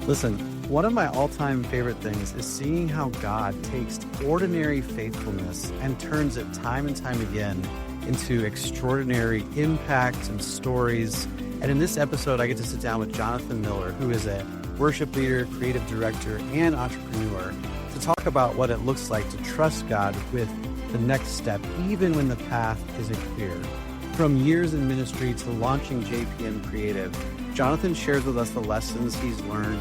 Listen, one of my all-time favorite things is seeing how God takes ordinary faithfulness and turns it time and time again into extraordinary impacts and stories. And in this episode, I get to sit down with Jonathan Miller, who is a worship leader, creative director, and entrepreneur, to talk about what it looks like to trust God with the next step, even when the path isn't clear. From years in ministry to launching JPM Creative, Jonathan shares with us the lessons he's learned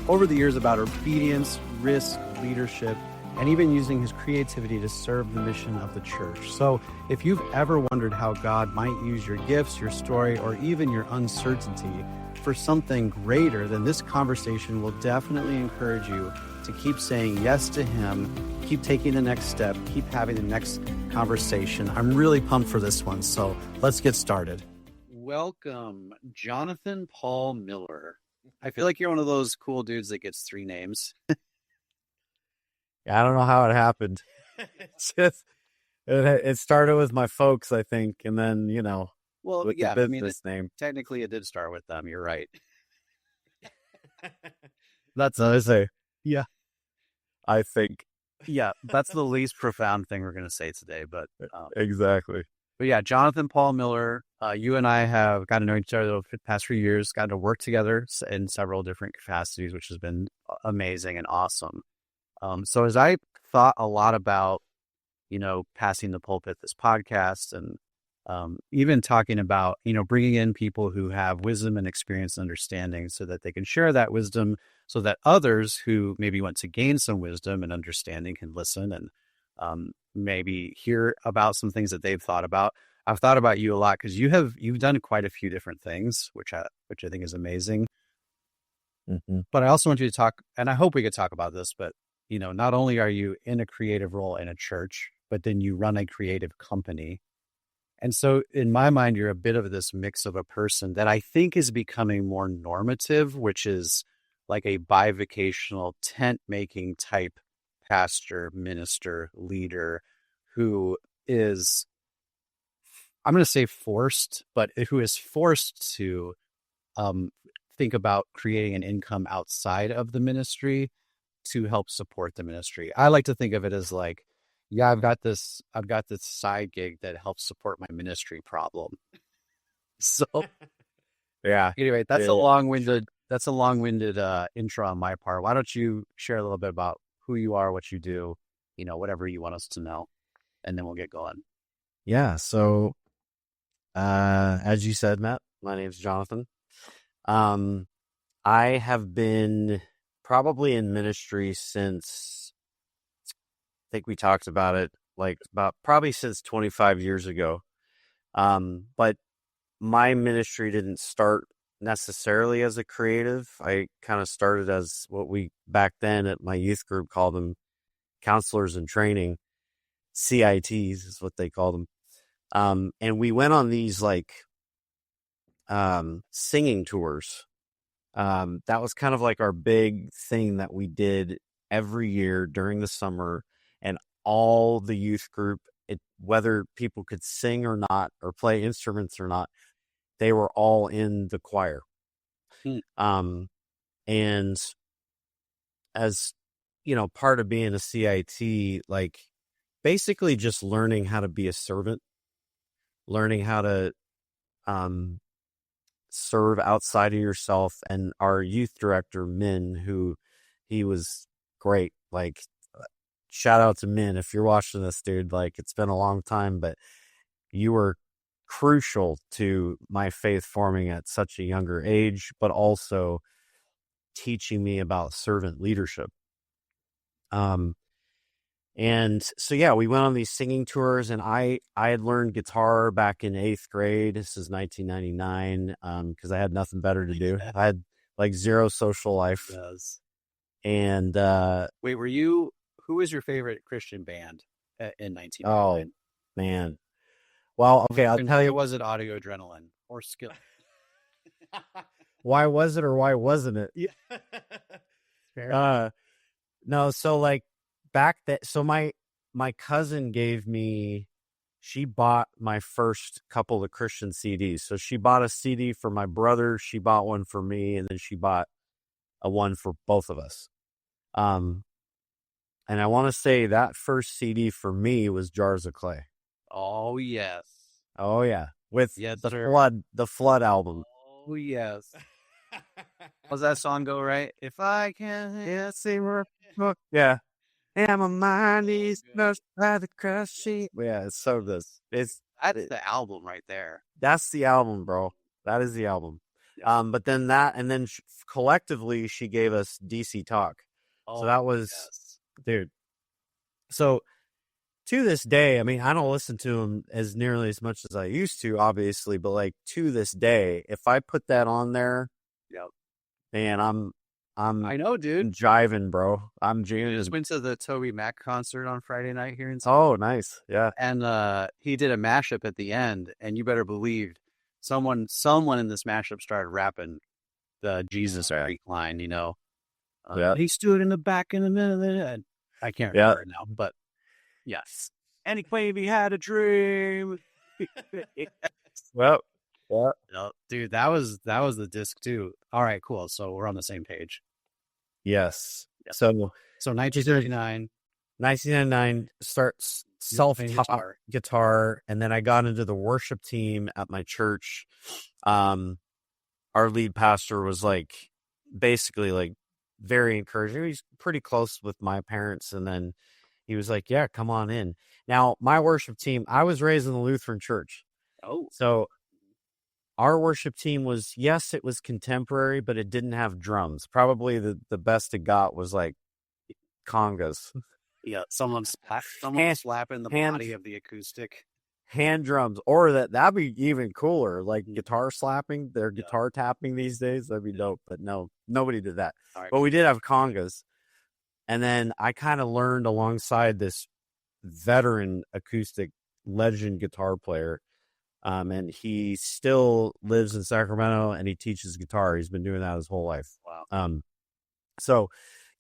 over the years about obedience, risk, leadership, and even using his creativity to serve the mission of the church. So if you've ever wondered how God might use your gifts, your story, or even your uncertainty for something greater, then this conversation will definitely encourage you to keep saying yes to him, keep taking the next step, keep having the next conversation. I'm really pumped for this one, so let's get started. Welcome, Jonathan Paul Miller. I feel like you're one of those cool dudes that gets three names. I don't know how it happened. It's just it started with my folks, I think, and then Well, with yeah, the business name. Technically it did start with them. You're right. That's what I say. Yeah. I think Yeah, that's the least profound thing we're going to say today, but exactly. But yeah, Jonathan Paul Miller, you and I have got to know each other over the past few years, got to work together in several different capacities, which has been amazing and awesome. So as I thought a lot about, passing the pulpit, this podcast, and even talking about, bringing in people who have wisdom and experience and understanding so that they can share that wisdom so that others who maybe want to gain some wisdom and understanding can listen and maybe hear about some things that they've thought about. I've thought about you a lot because you've done quite a few different things, which I think is amazing. Mm-hmm. But I also want you to talk, and I hope we could talk about this, but not only are you in a creative role in a church, but then you run a creative company. And so in my mind, you're a bit of this mix of a person that I think is becoming more normative, which is like a bivocational tent making type pastor, minister, leader who is, I'm going to say forced, but who is forced to think about creating an income outside of the ministry to help support the ministry. I like to think of it as like, yeah, I've got this side gig that helps support my ministry problem. So Yeah. Anyway, that's a long-winded intro on my part. Why don't you share a little bit about who you are, what you do, whatever you want us to know, and then we'll get going. Yeah. So, as you said, Matt, my name's Jonathan. I have been probably in ministry since, I think we talked about it, probably since 25 years ago. But my ministry didn't start necessarily as a creative. I kind of started as what we back then at my youth group called them counselors in training. CITs is what they call them. And we went on these singing tours. That was kind of like our big thing that we did every year during the summer, and all the youth group, whether people could sing or not, or play instruments or not, they were all in the choir. And as part of being a CIT, basically just learning how to be a servant, learning how to serve outside of yourself. And our youth director, Min, he was great. Shout out to Min if you're watching this, dude. It's been a long time, but you were crucial to my faith forming at such a younger age, but also teaching me about servant leadership. And so, yeah, we went on these singing tours, and I had learned guitar back in 8th grade. This is 1999, because I had nothing better to do. I had zero social life. Yes. And wait, who was your favorite Christian band in 1999? Oh, man. Well, okay, I'll tell you. Was it Audio Adrenaline or Skill? Why was it or why wasn't it? Yeah. Fair. No, so back then, so my cousin she bought my first couple of Christian CDs. So she bought a CD for my brother, she bought one for me, and then she bought a one for both of us. And I want to say that first CD for me was Jars of Clay. Oh, yes. Oh yeah, with Yes, the sir. Flood album. Oh, yes. Does that song go right? If I can see where, Yeah. And my mind is most by the crushing. Yeah, it's so good. That's the album right there. That's the album, bro. That is the album. Yeah. But then collectively she gave us DC Talk. Oh, So that was, yes. dude. So to this day, I mean, I don't listen to them as nearly as much as I used to, obviously, but like to this day, if I put that on there, Yep. man, I know, dude. jiving, bro. I'm I jamming. just went to the Toby Mac concert on Friday night here in Oh, nice. Yeah. and he did a mashup at the end, and you better believe someone in this mashup started rapping the Jesus Freak line, you know. Yeah. He stood in the back in the middle of the I can't remember it now, but yes. And he claimed he had a dream. Well, yeah. No, dude, that was the disc too. All right, cool. So we're on the same page. Yes. Yep. So 1939. 1999 starts self-taught guitar, and then I got into the worship team at my church. Our lead pastor was like basically like very encouraging. He's pretty close with my parents, and then he was like, yeah, come on in. Now, my worship team, I was raised in the Lutheran church. Oh. So our worship team was, yes, it was contemporary, but it didn't have drums. Probably the best it got was like congas. Yeah, someone slapping the body of the acoustic. Hand drums, or that'd be even cooler, like guitar slapping, their guitar tapping these days. That'd be dope. But no, nobody did that. Right. But we did have congas. And then I kind of learned alongside this veteran acoustic legend guitar player. And he still lives in Sacramento and he teaches guitar. He's been doing that his whole life. Wow. So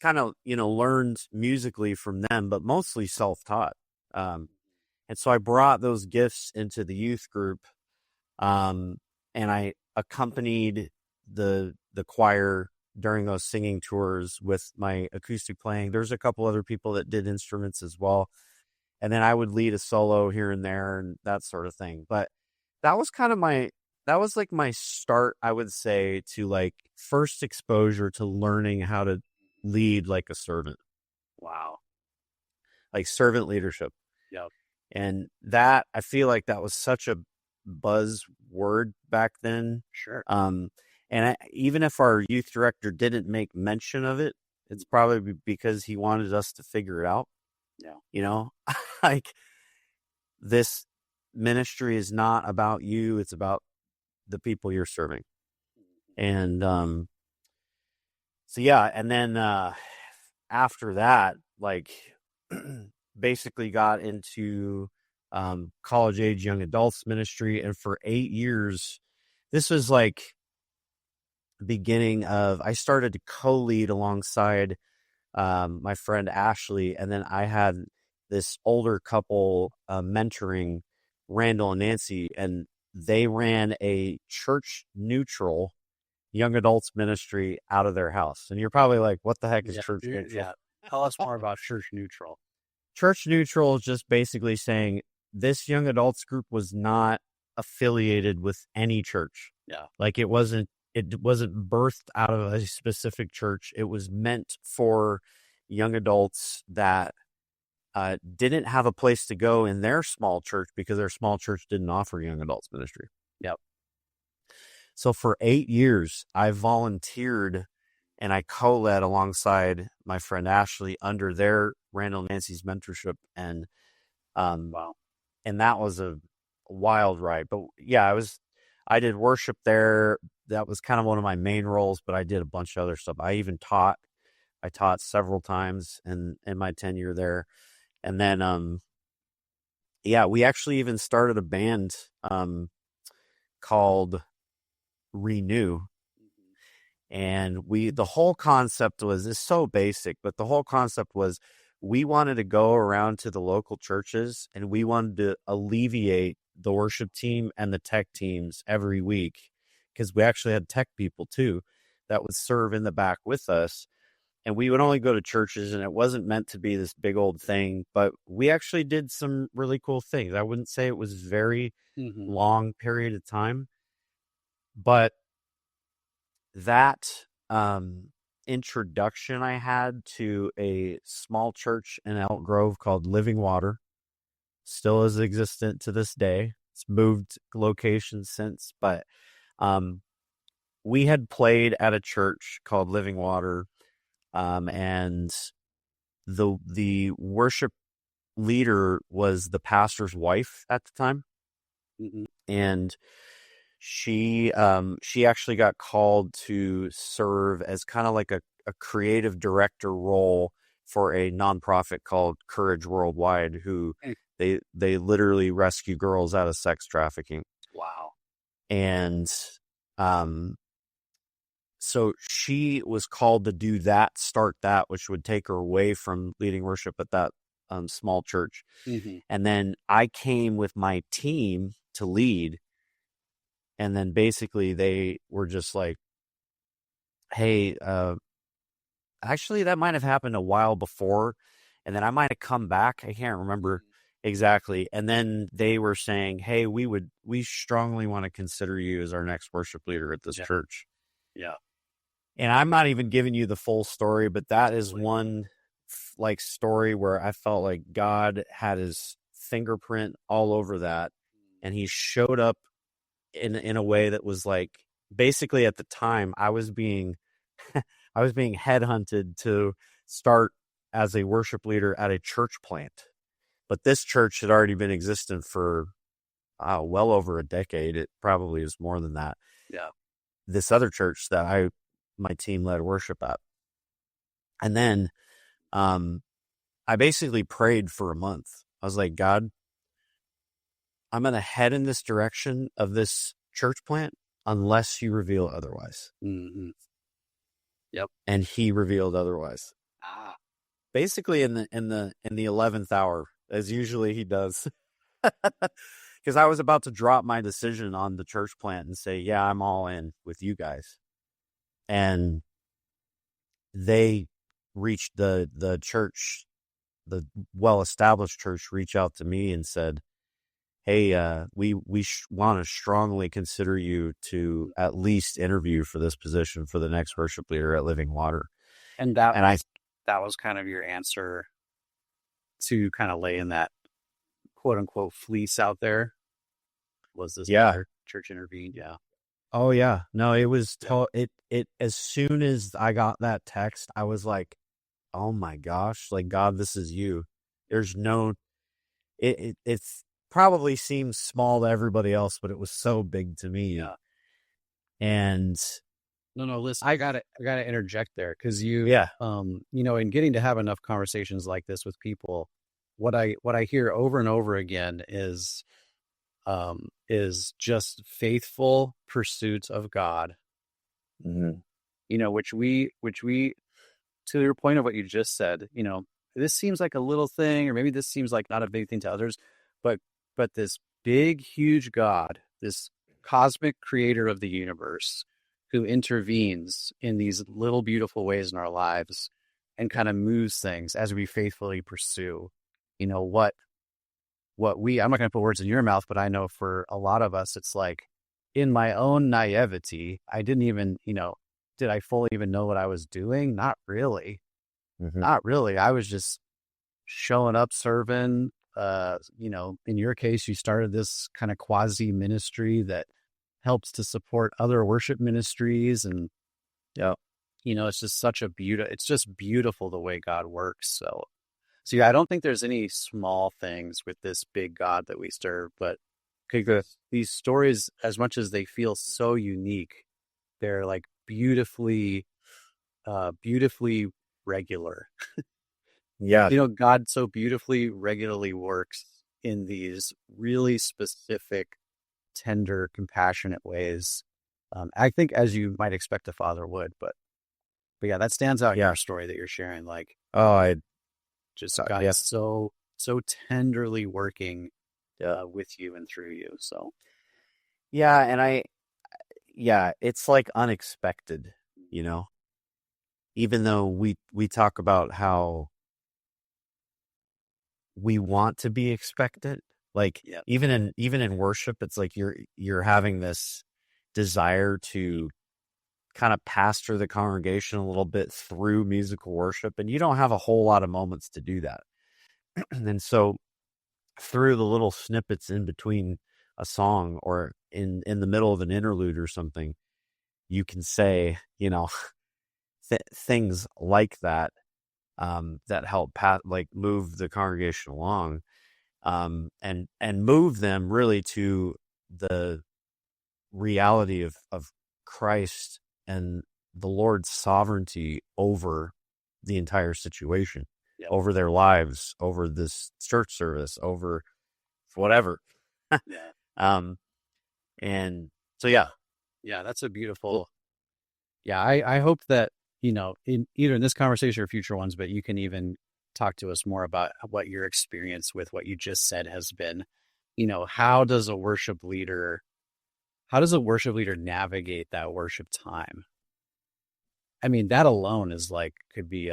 kind of, learned musically from them, but mostly self-taught. And so I brought those gifts into the youth group. And I accompanied the choir during those singing tours with my acoustic playing. There's a couple other people that did instruments as well. And then I would lead a solo here and there and that sort of thing. But that was kind of my start, I would say, to like first exposure to learning how to lead like a servant. Wow. Like servant leadership. Yep. And that, I feel like that was such a buzz word back then. Sure. And even if our youth director didn't make mention of it, it's probably because he wanted us to figure it out. Yeah. Like this ministry is not about you. It's about the people you're serving. And, so yeah. And then, after that, like basically got into, college age young adults ministry. And for 8 years, this was like beginning of, I started to co-lead alongside, my friend Ashley. And then I had this older couple, mentoring Randall and Nancy, and they ran a church neutral young adults ministry out of their house. And you're probably like, what the heck is church neutral? Yeah. Tell us more about church neutral. Church neutral is just basically saying this young adults group was not affiliated with any church. Yeah. Like it wasn't birthed out of a specific church. It was meant for young adults that didn't have a place to go in their small church because their small church didn't offer young adults ministry. Yep. So for 8 years, I volunteered and I co-led alongside my friend Ashley under their Randall and Nancy's mentorship. And, wow. And that was a wild ride. But yeah, I did worship there. That was kind of one of my main roles, but I did a bunch of other stuff. I taught several times in my tenure there. And then, we actually even started a band, called Renew. And the whole concept it's so basic, but the whole concept was we wanted to go around to the local churches and we wanted to alleviate the worship team and the tech teams every week, because we actually had tech people too. that would serve in the back with us. And we would only go to churches, and it wasn't meant to be this big old thing, but we actually did some really cool things. I wouldn't say it was very long period of time, but that introduction I had to a small church in Elk Grove called Living Water still is existent to this day. It's moved locations since, but we had played at a church called Living Water, and the worship leader was the pastor's wife at the time, and she actually got called to serve as kind of like a creative director role for a nonprofit called Courage Worldwide, who they literally rescue girls out of sex trafficking. Wow. And so she was called to do that, start that, which would take her away from leading worship at that small church. And then I came with my team to lead. And then basically they were just like, hey, actually that might have happened a while before. And then I might have come back. I can't remember exactly. And then they were saying, hey, we strongly want to consider you as our next worship leader at this church. Yeah. And I'm not even giving you the full story, but that is one like story where I felt like God had his fingerprint all over that. And he showed up in a way that was like, basically at the time I was being headhunted to start as a worship leader at a church plant. But this church had already been existent for well over a decade. It probably is more than that. Yeah. This other church that my team led worship at. And then I basically prayed for a month. I was like, God, I'm going to head in this direction of this church plant unless you reveal otherwise. Yep. And he revealed otherwise. Basically in the 11th hour, as usually he does. Because I was about to drop my decision on the church plant and say, yeah, I'm all in with you guys. And they reached the church, the well-established church, reach out to me and said, hey, we want to strongly consider you to at least interview for this position for the next worship leader at Living Water. And that was kind of your answer to kind of lay in that quote unquote fleece out there. Was this church intervened? Yeah. Oh yeah. No, it was it as soon as I got that text, I was like, oh my gosh, like, God, this is you. There's no it's probably seems small to everybody else, but it was so big to me. Yeah. And no, listen, I gotta interject there, because in getting to have enough conversations like this with people, what I hear over and over again is just faithful pursuit of God. Which we, to your point of what you just said, this seems like a little thing, or maybe this seems like not a big thing to others, but this big, huge God, this cosmic creator of the universe, who intervenes in these little beautiful ways in our lives and kind of moves things as we faithfully pursue, what I'm not going to put words in your mouth, but I know for a lot of us, it's like, in my own naivety, I didn't even, did I fully even know what I was doing? Not really. Not really. I was just showing up, serving. In your case, you started this kind of quasi ministry that helps to support other worship ministries. And, it's just it's just beautiful the way God works. So yeah, I don't think there's any small things with this big God that we serve, but these stories, as much as they feel so unique, they're like beautifully regular. Yeah. God so beautifully regularly works in these really specific, tender, compassionate ways. I think, as you might expect a father would, but yeah, that stands out in your story that you're sharing. Like, God so tenderly working with you and through you. So yeah, and it's like unexpected. you know, even though we talk about how we want to be expectant, like Yeah. even in worship, it's like you're having this desire to kind of pastor the congregation a little bit through musical worship, and you don't have a whole lot of moments to do that. And so through the little snippets in between a song or in the middle of an interlude or something, you can say, you know, things like that, that help like move the congregation along, and move them really to the reality of Christ and the Lord's sovereignty over the entire situation, Yep. over their lives, over this church service, over whatever. Yeah. And so, yeah. Yeah, that's a beautiful. Yeah, I hope that, in either in this conversation or future ones, but you can even talk to us more about what your experience with what you just said has been. How does a worship leader navigate that worship time? I mean, that alone is could be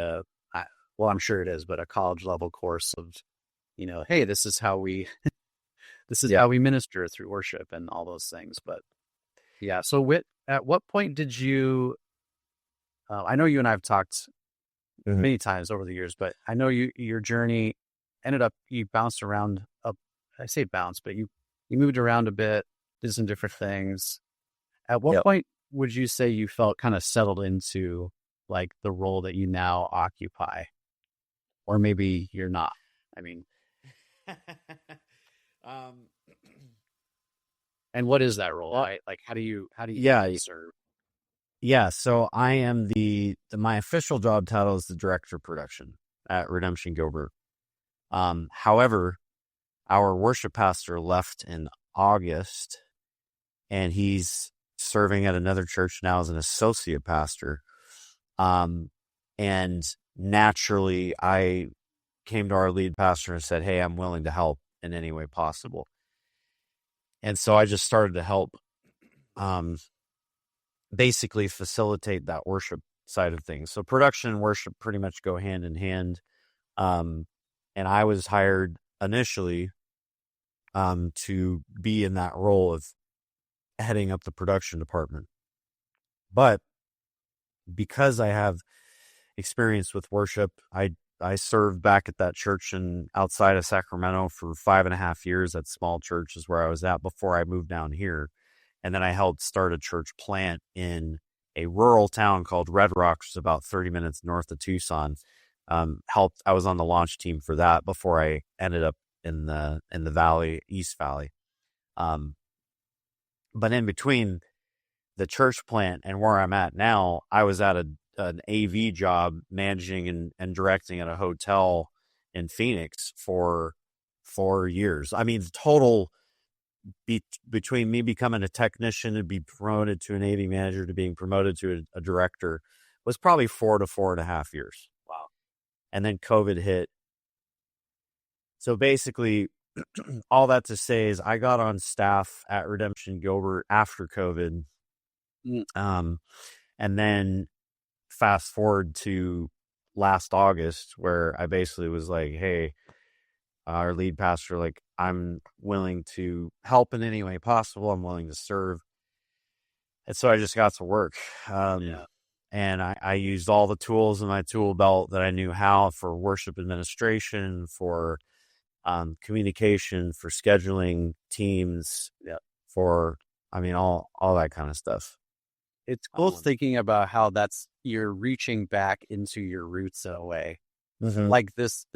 well, I'm sure it is, but a college level course of, hey, this is how we how we minister through worship and all those things. But yeah, so at what point did you? I know you and I have talked many times over the years, but I know your journey you bounced around up. I say bounce, but you moved around a bit, did some different things. At what point would you say you felt kind of settled into like the role that you now occupy? Or maybe you're not. I mean, and what is that role? Right? Like, how do you serve? Yeah. So I am my official job title is the director of production at Redemption Gilbert. However, our worship pastor left in August, and he's serving at another church now as an associate pastor. And naturally, I came to our lead pastor and said, "Hey, I'm willing to help in any way possible." And so I just started to help, basically facilitate that worship side of things. So production and worship pretty much go hand in hand. And I was hired initially, to be in that role of heading up the production department. But because I have experience with worship, I served back at that church outside of Sacramento for 5.5 years. That small church is where I was at before I moved down here. And then I helped start a church plant in a rural town called Red Rock, which is about 30 minutes north of Tucson. I was on the launch team for that before I ended up in the valley, East Valley. But in between the church plant and where I'm at now, I was at an AV job managing and directing at a hotel in Phoenix for 4 years. I mean, the total between me becoming a technician and be promoted to an AV manager to being promoted to a director was probably 4 to 4.5 years. Wow. And then COVID hit. So basically, all that to say is I got on staff at Redemption Gilbert after COVID. And then fast forward to last August, where I basically was like, "Hey, our lead pastor, like, I'm willing to help in any way possible. I'm willing to serve." And so I just got to work. And I used all the tools in my tool belt that I knew how for worship administration, for communication, for scheduling teams, for, all that kind of stuff. It's cool thinking about how you're reaching back into your roots in a way. Like this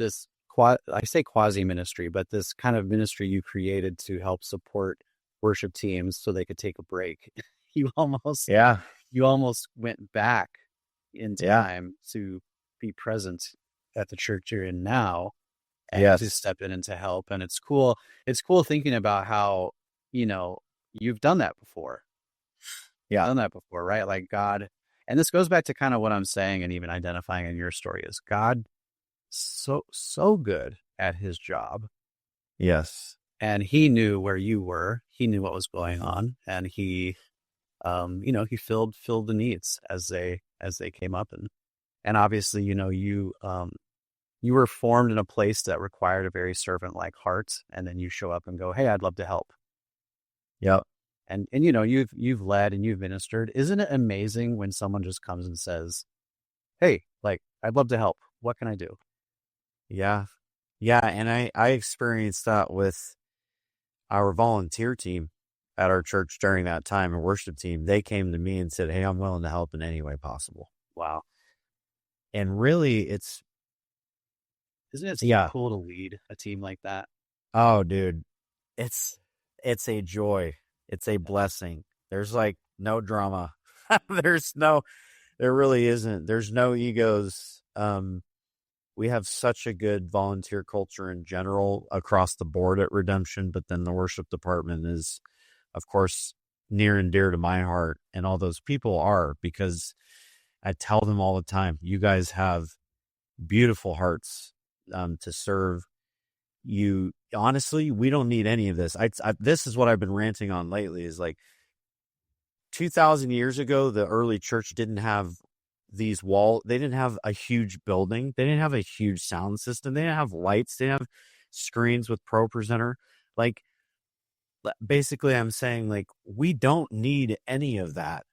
I say quasi ministry, but this kind of ministry you created to help support worship teams so they could take a break. You almost went back in time to be present at the church you're in now and to step in and to help. And it's cool. It's cool thinking about how, you've done that before. Yeah. Done that before, right? Like God, and this goes back to kind of what I'm saying and even identifying in your story is God so good at his job. Yes. And he knew where you were. He knew what was going on. And he, he filled the needs as they as they came up. And obviously, you were formed in a place that required a very servant-like heart. And then you show up and go, hey, I'd love to help. Yep. And you've led and you've ministered. Isn't it amazing when someone just comes and says, hey, like, I'd love to help. What can I do? Yeah. Yeah. And I experienced that with our volunteer team at our church during that time, a worship team. They came to me and said, hey, I'm willing to help in any way possible. Wow. And really Isn't it so cool to lead a team like that? Oh, dude, it's a joy. It's a blessing. There's like no drama. There really isn't. There's no egos. We have such a good volunteer culture in general across the board at Redemption, but then the worship department is, of course, near and dear to my heart. And all those people are, because I tell them all the time, you guys have beautiful hearts to serve. You honestly, we don't need any of this. This is what I've been ranting on lately, is like 2,000 years ago, the early church didn't have these walls. They didn't have a huge building. They didn't have a huge sound system. They didn't have lights. They didn't have screens with Pro Presenter. Like, basically, I'm saying, like, we don't need any of that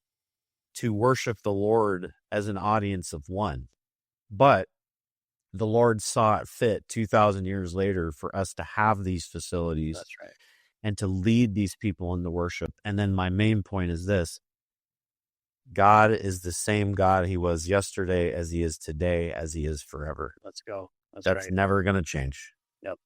to worship the Lord as an audience of one. But the Lord saw it fit 2,000 years later for us to have these facilities. That's right. And to lead these people into worship. And then my main point is this: God is the same God he was yesterday, as he is today, as he is forever. Let's go. That's right. Never going to change. Yep.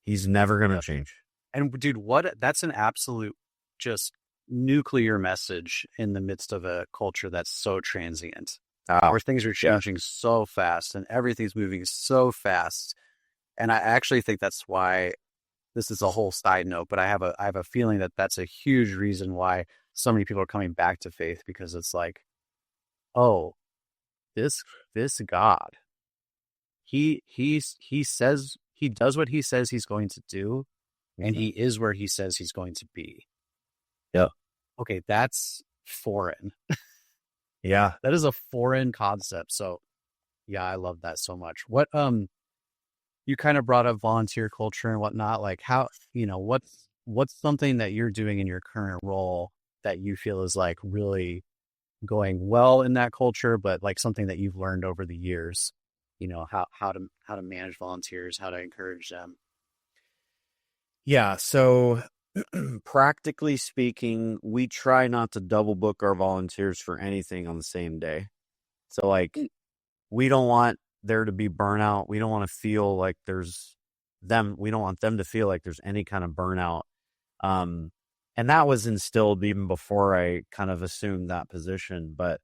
He's never going to change. And dude, that's an absolute just nuclear message in the midst of a culture that's so transient, where things are changing so fast and everything's moving so fast. And I actually think that's why, this is a whole side note, but I have a feeling that that's a huge reason why so many people are coming back to faith, because it's like, oh, this God, he says, he does what he says he's going to do, and he is where he says he's going to be. Yeah. Okay, that's foreign. Yeah. That is a foreign concept. So yeah, I love that so much. What you kind of brought up volunteer culture and whatnot. Like, how, what's something that you're doing in your current role that you feel is like really going well in that culture, but like something that you've learned over the years, how to manage volunteers, how to encourage them? Yeah. So practically speaking, we try not to double book our volunteers for anything on the same day. So like, we don't want there to be burnout. We don't want to feel like we don't want them to feel like there's any kind of burnout. And that was instilled even before I kind of assumed that position. But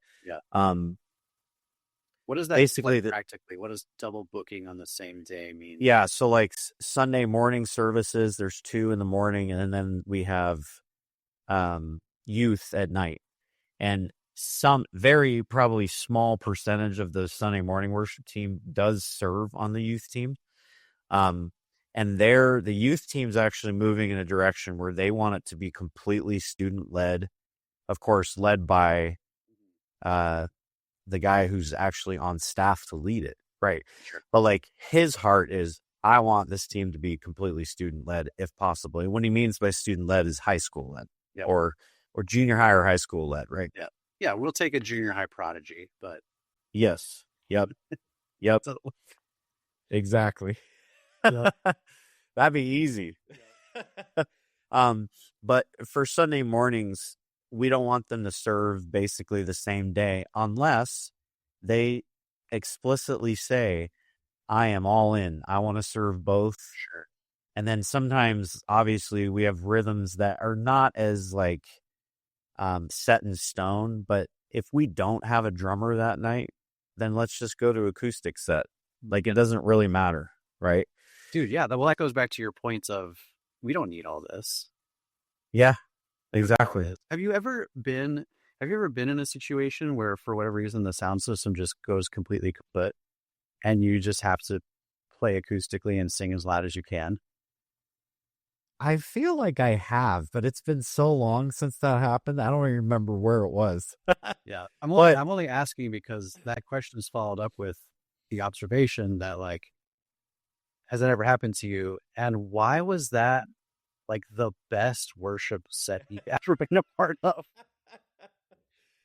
what does that basically practically? What does double booking on the same day mean? Yeah. So like Sunday morning services, there's 2 in the morning, and then we have youth at night. And some very probably small percentage of the Sunday morning worship team does serve on the youth team. And the youth team's actually moving in a direction where they want it to be completely student led, of course, led by the guy who's actually on staff to lead it. Right. Sure. But like, his heart is, I want this team to be completely student led if possible. And what he means by student led is high school led. Yep. or junior high or high school led. Right. Yeah. Yeah, we'll take a junior high prodigy, but yes. Yep. Yep. Exactly. Yep. That'd be easy. But for Sunday mornings, we don't want them to serve basically the same day unless they explicitly say, I am all in. I want to serve both. Sure. And then sometimes, obviously, we have rhythms that are not as like set in stone, but if we don't have a drummer that night, then let's just go to acoustic set. Like, it doesn't really matter, right? Dude, yeah. Well, that goes back to your point of, we don't need all this. Yeah, exactly. Have you ever been in a situation where for whatever reason the sound system just goes completely kaput and you just have to play acoustically and sing as loud as you can? I feel like I have, but it's been so long since that happened. I don't even remember where it was. Yeah. But I'm only asking because that question is followed up with the observation that like, has that ever happened to you? And why was that like the best worship set you've ever been a part of?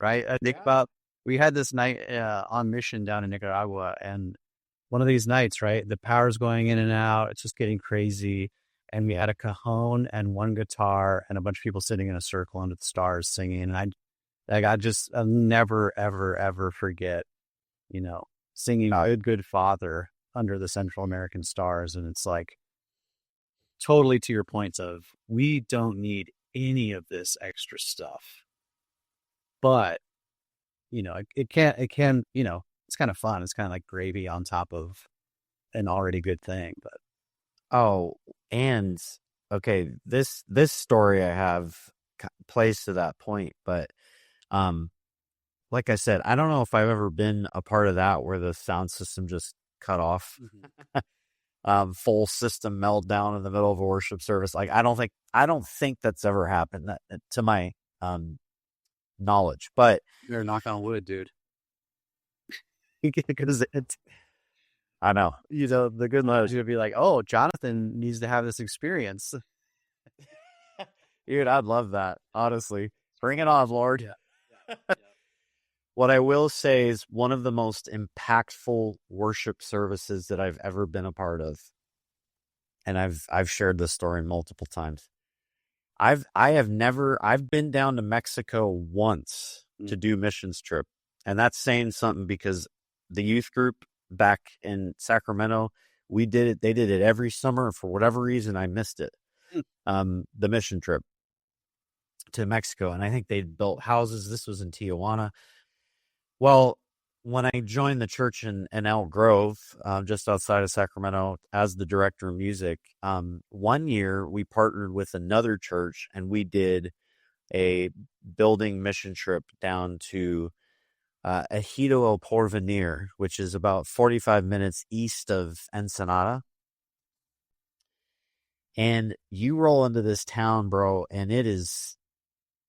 Right. I think about, we had this night on mission down in Nicaragua, and one of these nights, right, the power's going in and out. It's just getting crazy. And we had a cajon and one guitar and a bunch of people sitting in a circle under the stars singing. And I'll never, ever, ever forget, singing Good, Good Father under the Central American stars. And it's like totally to your point of, we don't need any of this extra stuff, but it can, it's kind of fun. It's kind of like gravy on top of an already good thing, but. oh, and okay, this story I have plays to that point, but like I said, I don't know if I've ever been a part of that where the sound system just cut off. Full system meltdown in the middle of a worship service. Like I don't think that's ever happened to my knowledge. But You're knock on wood, dude. because I know, The good news would be like, oh, Jonathan needs to have this experience. dude, I'd love that. Honestly, bring it on, Lord. Yeah. What I will say is one of the most impactful worship services that I've ever been a part of, and I've shared this story multiple times. I've been down to Mexico once to do missions trip, and that's saying something because the youth group back in Sacramento, they did it every summer, and for whatever reason I missed it. The mission trip to Mexico, and I think they built houses. This was in Tijuana. Well, when I joined the church in Elk Grove, just outside of Sacramento, as the director of music, one year we partnered with another church and we did a building mission trip down to Ejido El Porvenir, which is about 45 minutes east of Ensenada. And you roll into this town, bro, and it is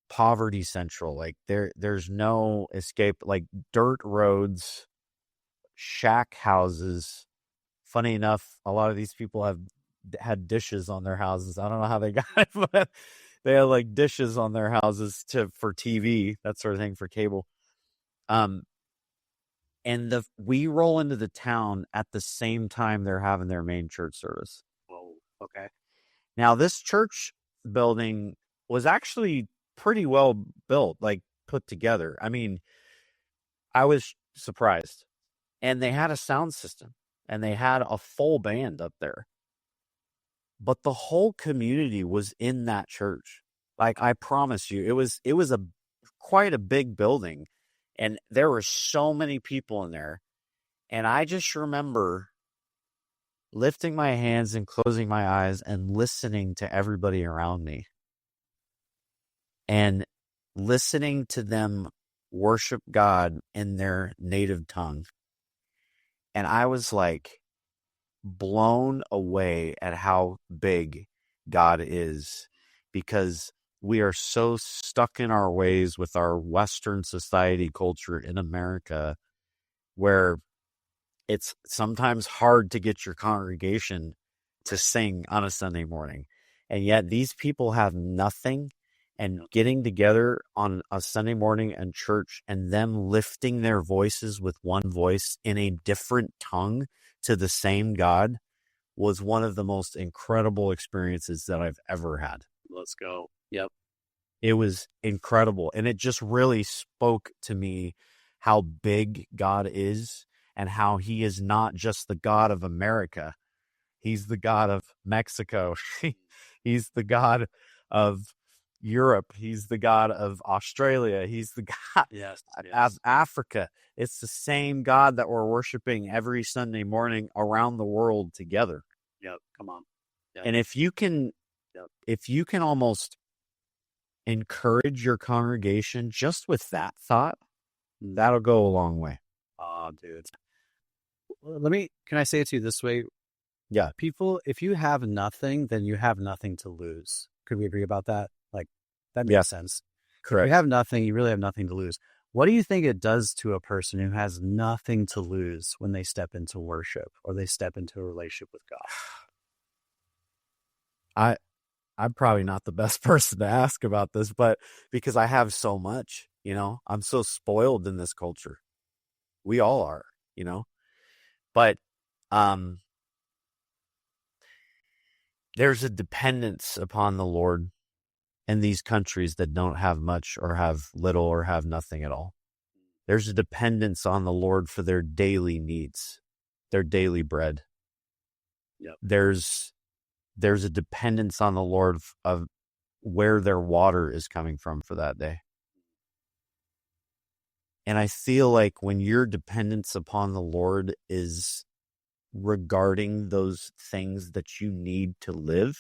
poverty central. Like there's no escape, like dirt roads, shack houses. Funny enough, a lot of these people have had dishes on their houses. I don't know how they got it, but they had like dishes on their houses for TV, that sort of thing, for cable. And we roll into the town at the same time they're having their main church service. Whoa. Okay. Now this church building was actually pretty well built, like put together. I mean, I was surprised. And they had a sound system and they had a full band up there. But the whole community was in that church. Like I promise you, it was quite a big building and there were so many people in there. And I just remember lifting my hands and closing my eyes and listening to everybody around me. And listening to them worship God in their native tongue. And I was like blown away at how big God is, because we are so stuck in our ways with our Western society culture in America, where it's sometimes hard to get your congregation to sing on a Sunday morning. And yet these people have nothing. And getting together on a Sunday morning in church and them lifting their voices with one voice in a different tongue to the same God was one of the most incredible experiences that I've ever had. Let's go. Yep. It was incredible. And it just really spoke to me how big God is and how he is not just the God of America. He's the God of Mexico. He's the God of Europe. He's the God of Australia. He's the God of Africa. It's the same God that we're worshiping every Sunday morning around the world together. Yep. Come on. Yep. And if you can almost encourage your congregation just with that thought, that'll go a long way. Oh, dude. Can I say it to you this way? Yeah, People, if you have nothing, then you have nothing to lose. Could we agree about that? Like, that yeah, makes sense. If you correct. have nothing, you really have nothing to lose. What do you think it does to a person who has nothing to lose when they step into worship or they step into a relationship with God? I I'm probably not the best person to ask about this, but because I have so much, I'm so spoiled in this culture. We all are, you know. But um there's a dependence upon the Lord in these countries that don't have much or have little or have nothing at all. There's a dependence on the Lord for their daily needs, their daily bread. Yep. There's a dependence on the Lord of where their water is coming from for that day. And I feel like when your dependence upon the Lord is regarding those things that you need to live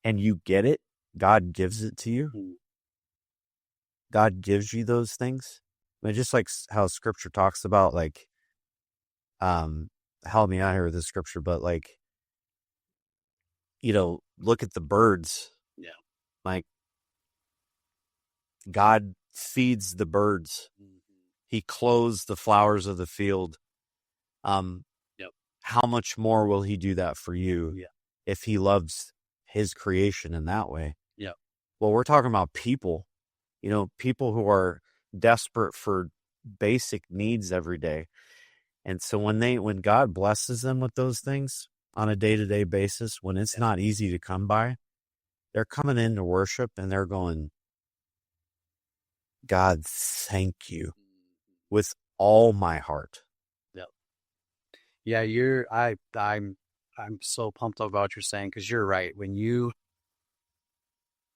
and you get it, God gives it to you. Mm. God gives you those things. I mean, just like how scripture talks about, like, help me out here with this scripture, but like, look at the birds. Yeah. Like, God feeds the birds. He clothes the flowers of the field. Yep. How much more will he do that for you Yeah. if he loves his creation in that way? Yep. Well, we're talking about people, people who are desperate for basic needs every day. And so when God blesses them with those things on a day-to-day basis, when it's not easy to come by, they're coming into worship and they're going, God, thank you with all my heart. Yep. Yeah, I'm so pumped up about what you're saying because you're right.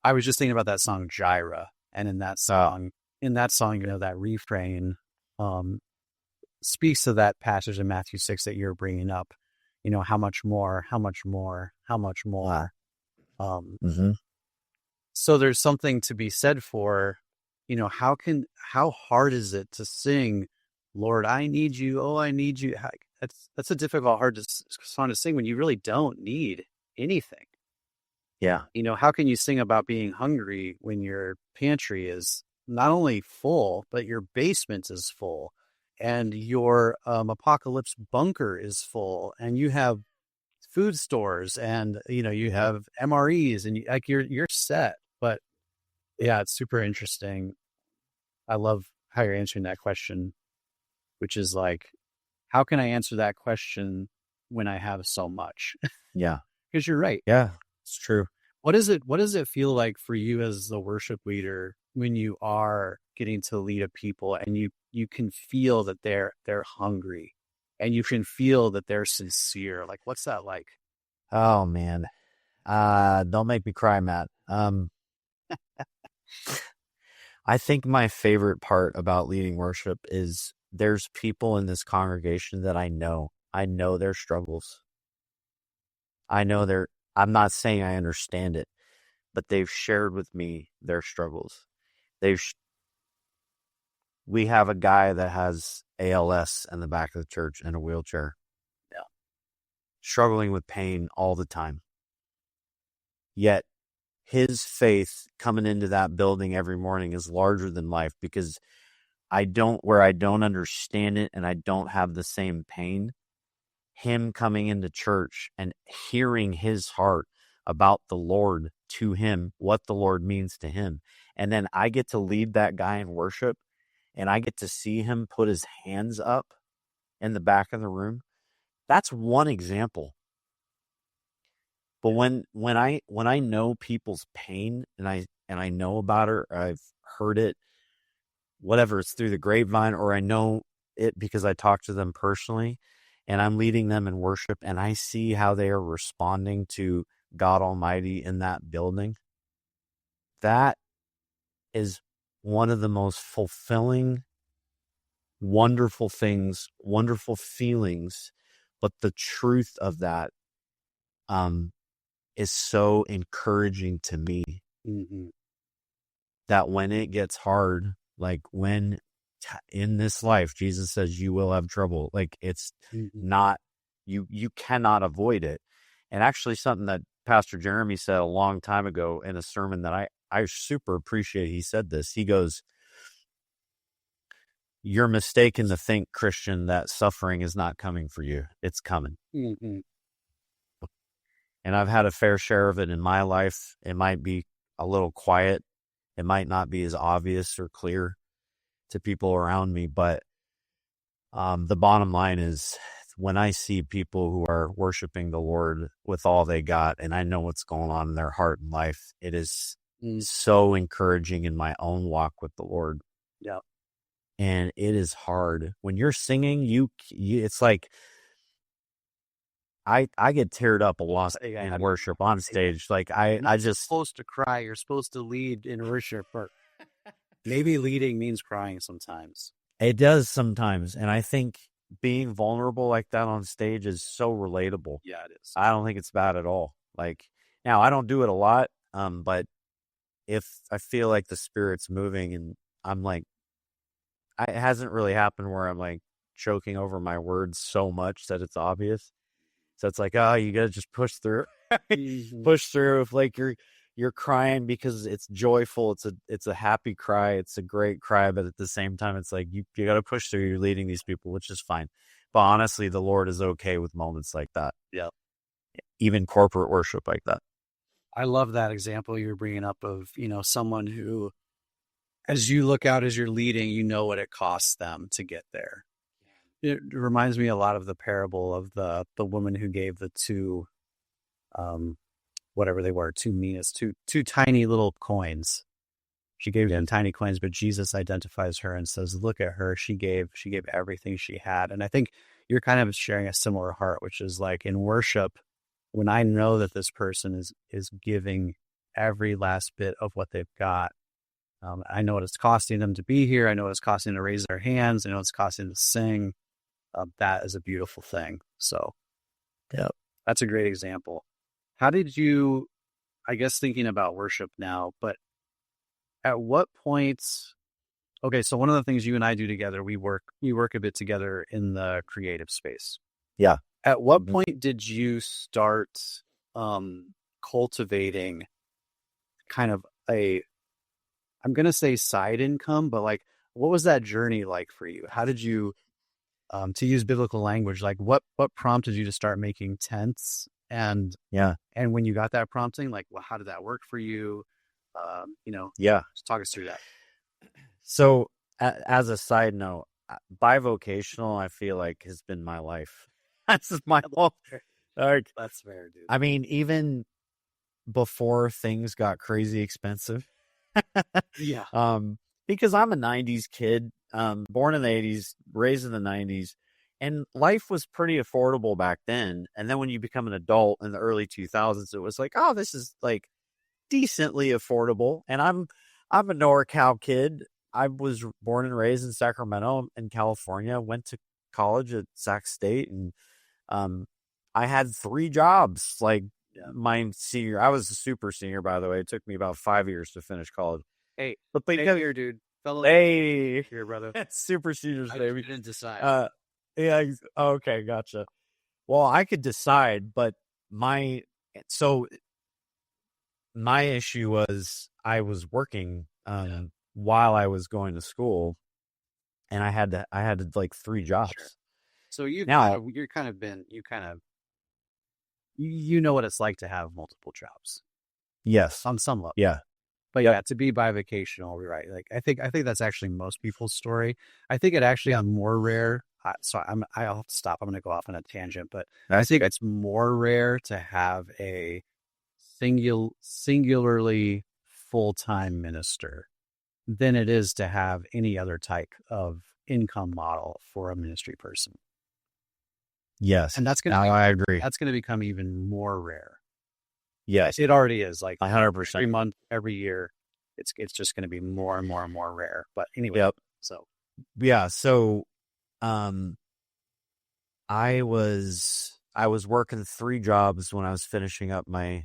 I was just thinking about that song Gyra, and in that song, that refrain um speaks to that passage in Matthew 6 that you're bringing up. How much more, how much more, how much more. Um, Mm-hmm. so there's something to be said for, how hard is it to sing, Lord, I need you. Oh, I need you. That's a difficult, hard song to sing when you really don't need anything. Yeah. How can you sing about being hungry when your pantry is not only full, but your basement is full and your apocalypse bunker is full and you have food stores and, you have MREs and you're set. But yeah, it's super interesting. I love how you're answering that question, which is like, how can I answer that question when I have so much? Yeah. Because you're right. Yeah. It's true. What does it feel like for you as the worship leader when you are getting to lead a people and you can feel that they're hungry and you can feel that they're sincere? Like, what's that like? Oh man. Don't make me cry, Matt. I think my favorite part about leading worship is there's people in this congregation that I know. I know their struggles. I'm not saying I understand it, but they've shared with me their struggles. They've, we have a guy that has ALS in the back of the church in a wheelchair. Yeah. Struggling with pain all the time. Yet his faith coming into that building every morning is larger than life because where I don't understand it and I don't have the same pain, him coming into church and hearing his heart about the Lord to him, what the Lord means to him. And then I get to lead that guy in worship and I get to see him put his hands up in the back of the room. That's one example. But when I know people's pain and I know about it, or I've heard it, whatever, it's through the grapevine, or I know it because I talk to them personally, and I'm leading them in worship, and I see how they are responding to God Almighty in that building. That is one of the most fulfilling, wonderful things, wonderful feelings. But the truth of that is so encouraging to me Mm-hmm. that when it gets hard, like when in this life, Jesus says you will have trouble. Like it's not, you cannot avoid it. And actually something that Pastor Jeremy said a long time ago in a sermon that I super appreciate. He said this, he goes, you're mistaken to think, Christian, that suffering is not coming for you. It's coming. Mm-hmm. And I've had a fair share of it in my life. It might be a little quiet. It might not be as obvious or clear to people around me. But the bottom line is when I see people who are worshiping the Lord with all they got, and I know what's going on in their heart and life, it is so encouraging in my own walk with the Lord. Yeah. And it is hard. When you're singing, you it's like, I get teared up a lot in worship on stage. Like I just supposed to cry. You're supposed to lead in worship, or maybe leading means crying sometimes. It does sometimes. And I think being vulnerable like that on stage is so relatable. Yeah, it is. I don't think it's bad at all. Like now I don't do it a lot. But if I feel like the Spirit's moving and I'm like, it hasn't really happened where I'm like choking over my words so much that it's obvious. So it's like, oh, you got to just push through, push through. If like you're crying because it's joyful, it's a happy cry, it's a great cry, but at the same time, it's like you got to push through. You're leading these people, which is fine. But honestly, the Lord is okay with moments like that. Yeah, even corporate worship like that. I love that example you were bringing up of someone who, as you look out as you're leading, what it costs them to get there. It reminds me a lot of the parable of the woman who gave the two, whatever they were, two tiny little coins. She gave them tiny coins, but Jesus identifies her and says, "Look at her. She gave everything she had." And I think you're kind of sharing a similar heart, which is like in worship, when I know that this person is giving every last bit of what they've got. I know what it's costing them to be here. I know what it's costing them to raise their hands. I know what it's costing them to sing. That is a beautiful thing. So, yeah, that's a great example. How did you, I guess, thinking about worship now, but at what points, okay, so one of the things you and I do together, we work a bit together in the creative space. Yeah. At what point did you start cultivating kind of I'm going to say side income, but like, what was that journey like for you? How did you, to use biblical language, like what prompted you to start making tents? And when you got that prompting, like, well, how did that work for you? Just talk us through that. So as a side note, bivocational, I feel like has been my life. That's my life. Like, that's fair, dude. I mean, even before things got crazy expensive. Yeah. Because I'm a 90s kid, born in the 80s, raised in the 90s, and life was pretty affordable back then. And then when you become an adult in the early 2000s, it was like, oh, this is like decently affordable. And I'm a NorCal kid. I was born and raised in Sacramento in California, went to college at Sac State, and I had 3 jobs. Like my senior, I was a super senior, by the way. It took me about 5 years to finish college. Hey, but here, dude. Fellow, hey, here, brother. Super seniors, baby. I didn't decide. Yeah. Okay, gotcha. Well, I could decide, but my issue was I was working while I was going to school, and I had like 3 jobs. Sure. So you know what it's like to have multiple jobs. Yes, on some level. Yeah. But yeah, to be bivocational, right? Like I think that's actually most people's story. I think it actually on more rare. I'll have to stop. I'm going to go off on a tangent, but I think it's more rare to have a singularly full-time minister than it is to have any other type of income model for a ministry person. Yes, and I agree. That's going to become even more rare. Yes, it already is. Like 100%. Every month, every year, it's just going to be more and more and more rare. But anyway, yep. So I was working 3 jobs when I was finishing up my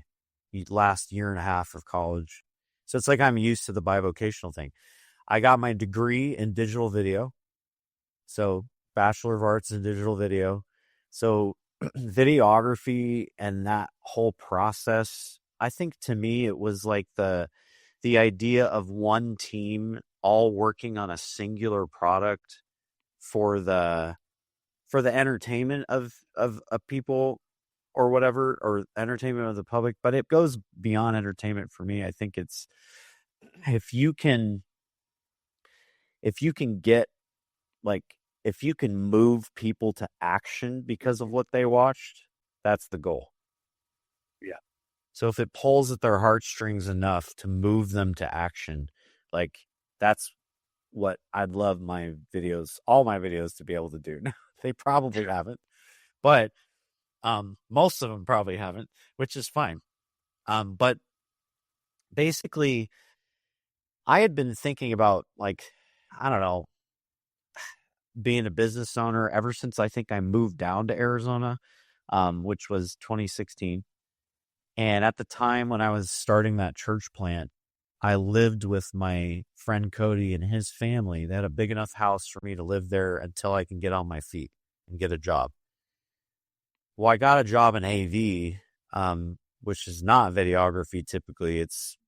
last year and a half of college. So it's like I'm used to the bivocational thing. I got my degree in digital video. So Bachelor of Arts in digital video. So videography and that whole process, I think to me, it was like the idea of one team all working on a singular product for the entertainment of people or whatever, or entertainment of the public. But it goes beyond entertainment for me. I think it's if you can get like if you can move people to action because of what they watched, that's the goal. Yeah. So if it pulls at their heartstrings enough to move them to action, like that's what I'd love my videos, all my videos, to be able to do. They probably haven't, but most of them probably haven't, which is fine. But basically, I had been thinking about, like, I don't know, being a business owner ever since I think I moved down to Arizona, which was 2016. And at the time when I was starting that church plant, I lived with my friend Cody and his family. They had a big enough house for me to live there until I can get on my feet and get a job. Well, I got a job in AV, which is not videography typically. It's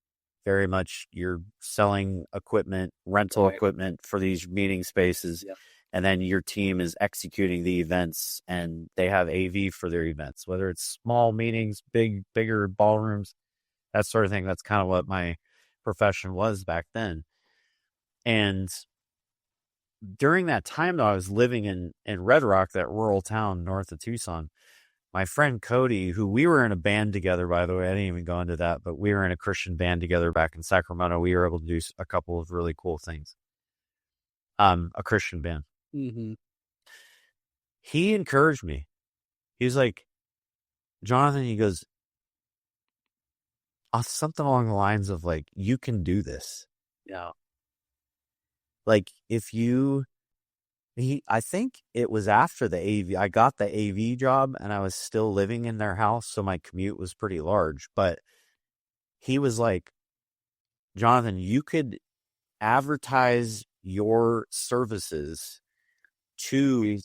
very much you're selling equipment, rental equipment for these meeting spaces. Yep. And then your team is executing the events, and they have AV for their events, whether it's small meetings, bigger ballrooms, that sort of thing. That's kind of what my profession was back then. And during that time, though, I was living in Red Rock, that rural town north of Tucson. My friend Cody, who we were in a band together, by the way, I didn't even go into that, but we were in a Christian band together back in Sacramento. We were able to do a couple of really cool things. A Christian band. Mm-hmm. He encouraged me. He was like, Jonathan, he goes, something along the lines of like, you can do this. Yeah. Like I think it was after the AV, I got the AV job and I was still living in their house. So my commute was pretty large, but he was like, Jonathan, you could advertise your services to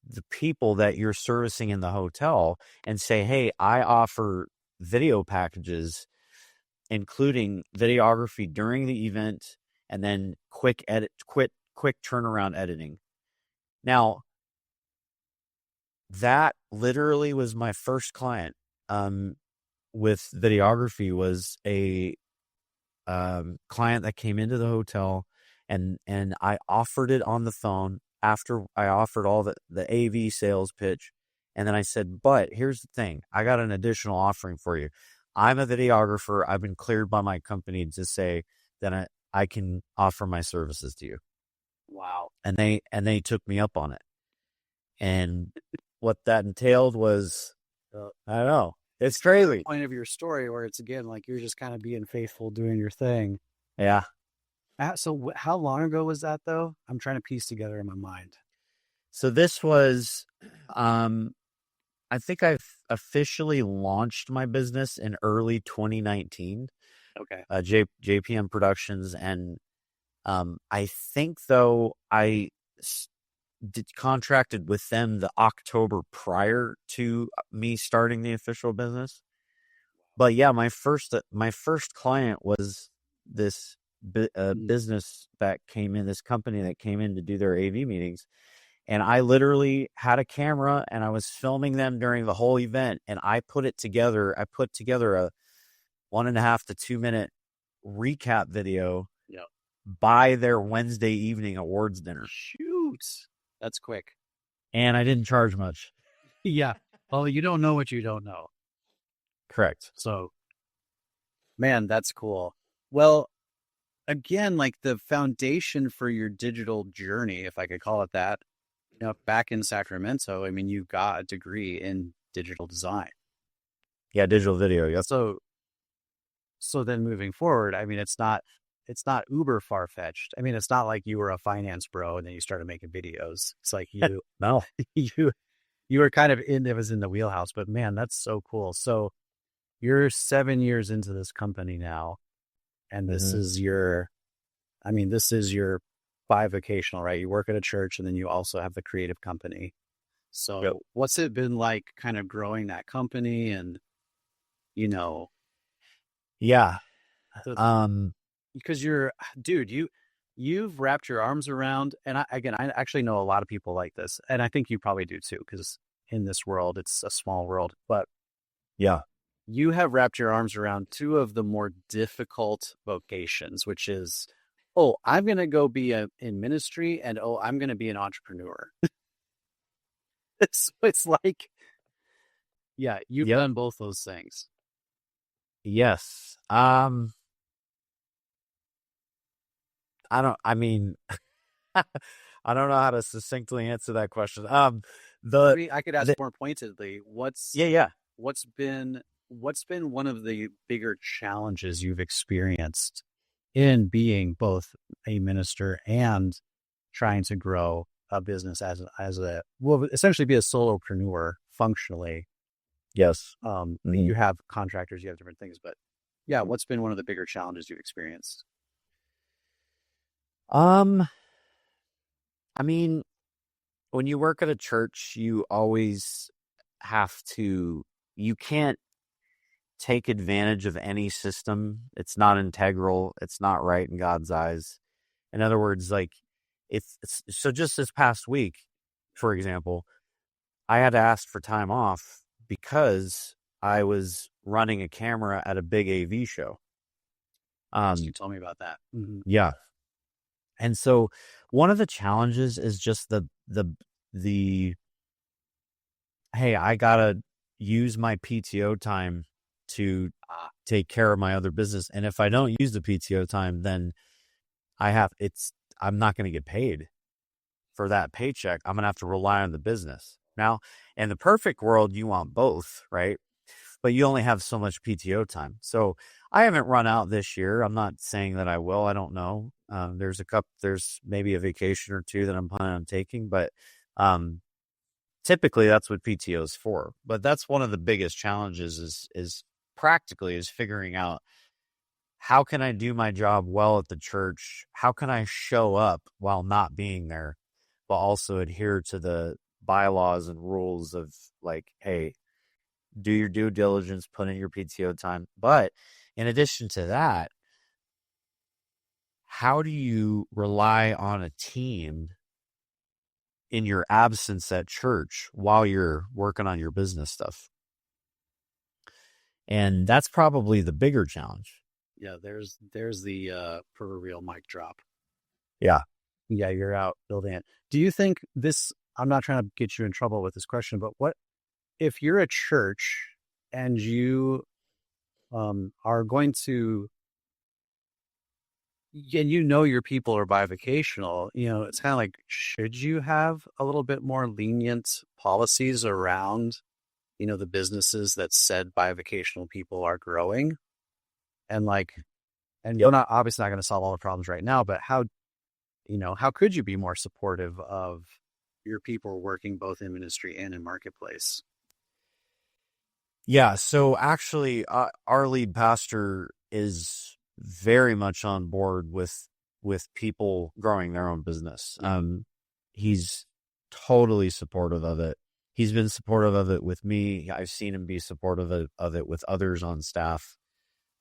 the people that you're servicing in the hotel and say, hey, I offer video packages, including videography during the event and then quick turnaround editing. Now, that literally was my first client with videography. Was a client that came into the hotel, and I offered it on the phone after I offered all the AV sales pitch. And then I said, but here's the thing, I got an additional offering for you. I'm a videographer. I've been cleared by my company to say that I can offer my services to you. Wow. And they took me up on it. And what that entailed was, I don't know, it's crazy. Point of your story where it's, again, like you're just kind of being faithful, doing your thing. Yeah. So how long ago was that, though? I'm trying to piece together in my mind. So this was, I think I've officially launched my business in early 2019. Okay. JPM Productions. And I think, though, I contracted with them the October prior to me starting the official business. But yeah, my first client was this business that came in, this company that came in to do their AV meetings. And I literally had a camera and I was filming them during the whole event. And I put together a 1.5 to 2 minute recap video by their Wednesday evening awards dinner. Shoot. That's quick. And I didn't charge much. Yeah. Well, you don't know what you don't know. Correct. So, man, that's cool. Well, again, like the foundation for your digital journey, if I could call it that, back in Sacramento, I mean, you got a degree in digital design. Yeah, digital video. Yep. So then moving forward, I mean, it's not uber far-fetched. I mean, it's not like you were a finance bro and then you started making videos. It's like no, you were kind of it was in the wheelhouse, but man, that's so cool. So you're 7 years into this company now, and this is your I mean, this is your bivocational, right? You work at a church and then you also have the creative company. So Yep. what's it been like kind of growing that company and, you know, Yeah. the, Um, because dude, you've wrapped your arms around, and I actually know a lot of people like this, and I think you probably do too, because in this world, it's a small world, but yeah. you have wrapped your arms around two of the more difficult vocations, which is, oh, I'm going to go be in ministry, and oh, I'm going to be an entrepreneur. It's like, yeah, you've Yep. done both those things. Yes. I mean, I don't know how to succinctly answer that question. The, Maybe I could ask the, more pointedly, yeah. what's been one of the bigger challenges you've experienced in being both a minister and trying to grow a business as a well, essentially be a solopreneur functionally. Yes. You have contractors, you have different things, but yeah, what's been one of the bigger challenges you've experienced? Um, I mean, when you work at a church, you always have to, you can't take advantage of any system. It's not integral. It's not right in God's eyes. In other words, like it's so just this past week, for example, I had to ask for time off because I was running a camera at a big AV show. You told me about that. Mm-hmm. Yeah. And so one of the challenges is just the hey, I gotta use my PTO time to take care of my other business. And if I don't use the PTO time, then I'm not going to get paid for that paycheck. I'm going to have to rely on the business. Now, in the perfect world, you want both, right? But you only have so much PTO time. So I haven't run out this year. I'm not saying that I will. I don't know. There's maybe a vacation or two that I'm planning on taking, but typically that's what PTO is for. But that's one of the biggest challenges is practically is figuring out how can I do my job well at the church? How can I show up while not being there, but also adhere to the bylaws and rules of like, hey, do your due diligence, put in your PTO time. But in addition to that, how do you rely on a team in your absence at church while you're working on your business stuff? And that's probably the bigger challenge. Yeah, there's the proverbial mic drop. Yeah. Yeah, you're out building it. Do you think this? I'm not trying to get you in trouble with this question, but what if you're a church and you are going to, and you know your people are bivocational, it's kind of like, should you have a little bit more lenient policies around, the businesses that said bivocational people are growing? And like, and you're not obviously not going to solve all the problems right now, but how could you be more supportive of your people working both in ministry and in marketplace? Yeah. So actually, our lead pastor is very much on board with people growing their own business. He's totally supportive of it. He's been supportive of it with me. I've seen him be supportive of it with others on staff.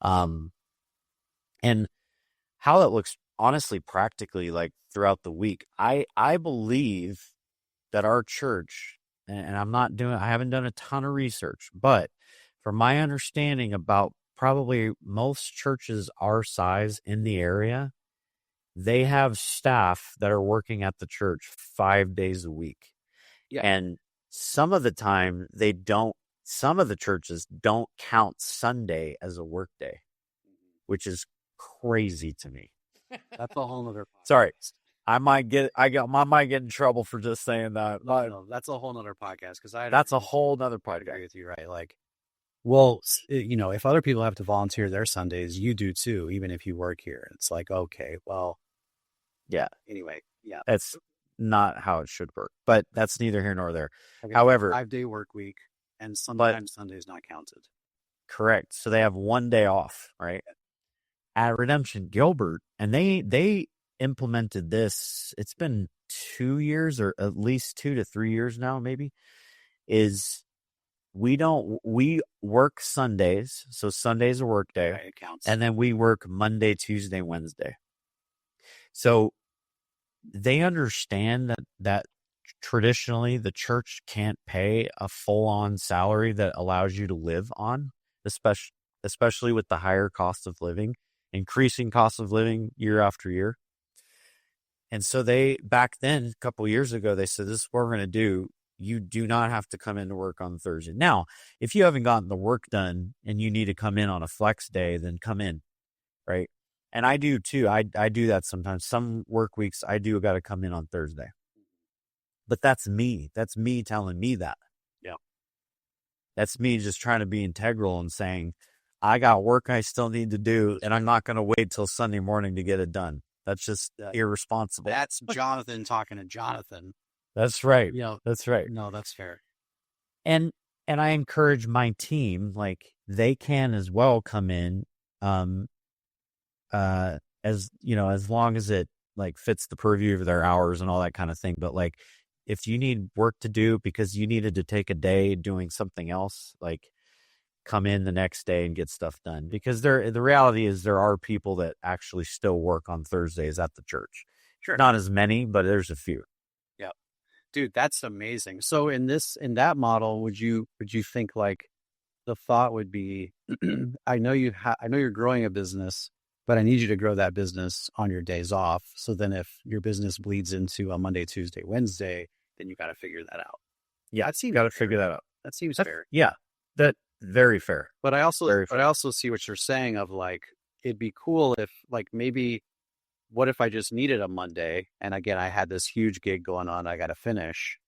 And how that looks honestly practically like throughout the week. I believe that our church, and I haven't done a ton of research, but from my understanding about probably most churches our size in the area, they have staff that are working at the church 5 days a week. Yeah. And some of the time some of the churches don't count Sunday as a work day, which is crazy to me. That's a whole nother podcast. Sorry. I might get in trouble for just saying that. No, that's a whole nother podcast that's a whole nother I agree podcast. with you, right? Like, well, if other people have to volunteer their Sundays, you do too, even if you work here. It's like, okay, well, Yeah. anyway, yeah. That's not how it should work, but that's neither here nor there. Okay, However, 5-day work week, and sometimes Sunday's not counted. correct. So they have one day off, right? At Redemption Gilbert, and they implemented this, it's been 2 years or at least 2 to 3 years now, maybe, is we work Sundays. So Sunday's a work day. Right, it counts. And then we work Monday, Tuesday, Wednesday. So they understand that traditionally the church can't pay a full-on salary that allows you to live on, especially with the higher cost of living, increasing cost of living year after year. And so they, back then, a couple of years ago, they said, this is what we're going to do. You do not have to come into work on Thursday. Now, if you haven't gotten the work done and you need to come in on a flex day, then come in, right? And I do too. I do that sometimes. Some work weeks, I do got to come in on Thursday. But that's me. That's me telling me that. Yeah. That's me just trying to be integral and saying, I got work I still need to do, and I'm not going to wait till Sunday morning to get it done. That's just irresponsible. That's Jonathan talking to Jonathan. That's right. Yeah, That's right. no, that's fair. And I encourage my team, like, they can as well come in, as you know, as long as it like fits the purview of their hours and all that kind of thing. But like, if you need work to do because you needed to take a day doing something else, like, come in the next day and get stuff done. Because the reality is there are people that actually still work on Thursdays at the church. Sure. Not as many, but there's a few. Yeah. Dude, that's amazing. So in that model, would you think like the thought would be, I know you're growing a business, but I need you to grow that business on your days off. So then if your business bleeds into a Monday, Tuesday, Wednesday, then you got to figure that out. Yeah. You got to figure that out. That seems fair. Yeah. That very fair. But I also see what you're saying of like, it'd be cool if like, maybe what if I just needed a Monday and again, I had this huge gig going on, I got to finish.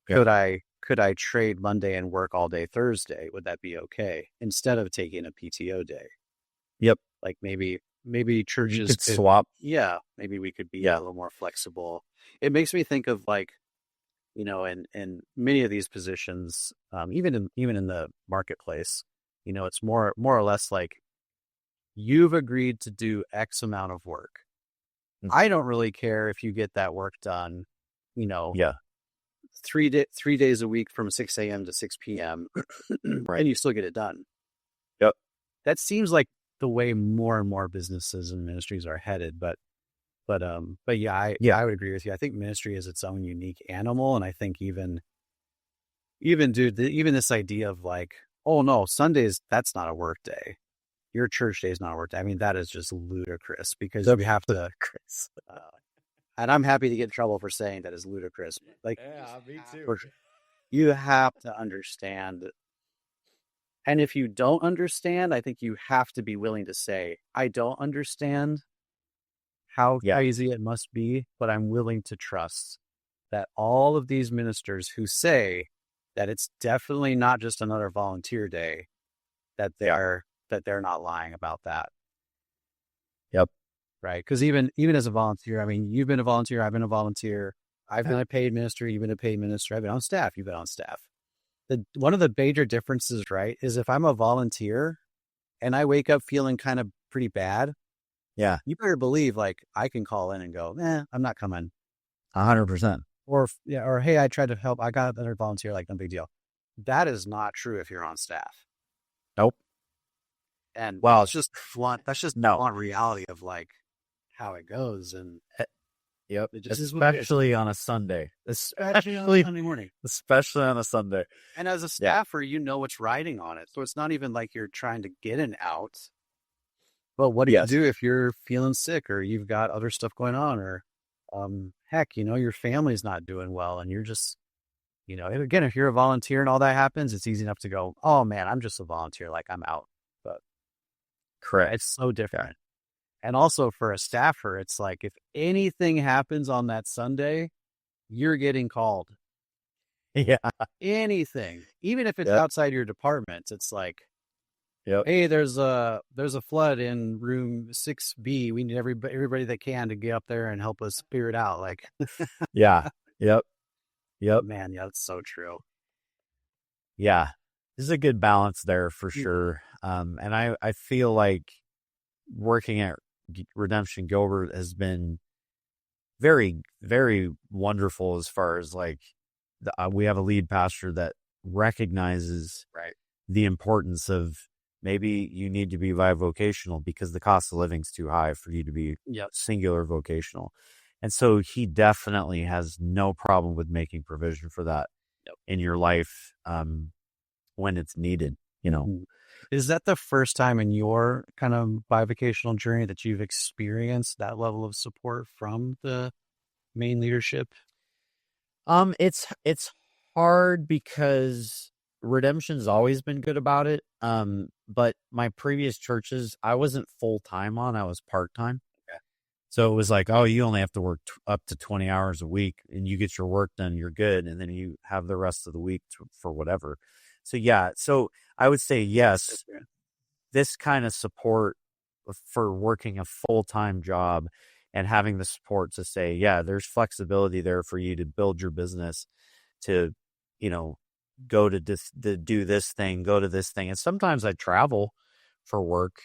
Yeah. Could I trade Monday and work all day Thursday? Would that be okay? Instead of taking a PTO day. Yep. Like maybe churches could swap. Yeah. Maybe we could be a little more flexible. It makes me think of like, you know, in many of these positions, even in the marketplace, you know, it's more or less like you've agreed to do X amount of work. Mm-hmm. I don't really care if you get that work done, you know, 3 days a week from 6 a.m. to 6 p.m. Right. And you still get it done. Yep. That seems like the way more and more businesses and ministries are headed, But yeah, I would agree with you. I think ministry is its own unique animal. And I think even this idea of like, oh no, Sundays, that's not a work day. Your church day is not a work day. I mean, that is just ludicrous because you have to, and I'm happy to get in trouble for saying that is ludicrous. Like, yeah, me too. You have to understand. And if you don't understand, I think you have to be willing to say, I don't understand how crazy it must be, but I'm willing to trust that all of these ministers who say that it's definitely not just another volunteer day, that they're not lying about that. Yep. Right. Because even as a volunteer, I mean, you've been a volunteer, I've been a volunteer, I've been a paid minister, you've been a paid minister, I've been on staff, you've been on staff. One of the major differences, right, is if I'm a volunteer and I wake up feeling kind of pretty bad, yeah, you better believe like I can call in and go, I'm not coming. 100%. Or hey, I tried to help. I got another volunteer, like no big deal. That is not true if you're on staff. Nope. And well, it's just blunt. That's just blunt reality of like how it goes. And yep, especially on a Sunday, especially on a Sunday morning, especially on a Sunday. And as a staffer, you know what's riding on it, so it's not even like you're trying to get an out. But what do you do if you're feeling sick or you've got other stuff going on or heck, you know, your family's not doing well and you're just, you know, again, if you're a volunteer and all that happens, it's easy enough to go, oh man, I'm just a volunteer. Like I'm out. But correct. It's so different. And also for a staffer, it's like if anything happens on that Sunday, you're getting called. Yeah. Anything. Even if it's outside your department, it's like, hey, there's a flood in room 6B. We need everybody that can to get up there and help us figure it out. Like, yeah, yep, man, yeah, that's so true. Yeah, there's a good balance there for sure. And I feel like working at Redemption Gilbert has been very, very wonderful as far as like we have a lead pastor that recognizes the importance of maybe you need to be bivocational because the cost of living is too high for you to be singular vocational. And so he definitely has no problem with making provision for that in your life when it's needed, you know. Is that the first time in your kind of bivocational journey that you've experienced that level of support from the main leadership? It's hard because Redemption's always been good about it. But my previous churches, I wasn't full time on; I was part time. Okay. So it was like, oh, you only have to work up to 20 hours a week, and you get your work done, you're good, and then you have the rest of the week for whatever. So yeah, so I would say yes. This kind of support for working a full time job and having the support to say, yeah, there's flexibility there for you to build your business, to, you know, go to do this thing, go to this thing. And sometimes I travel for work.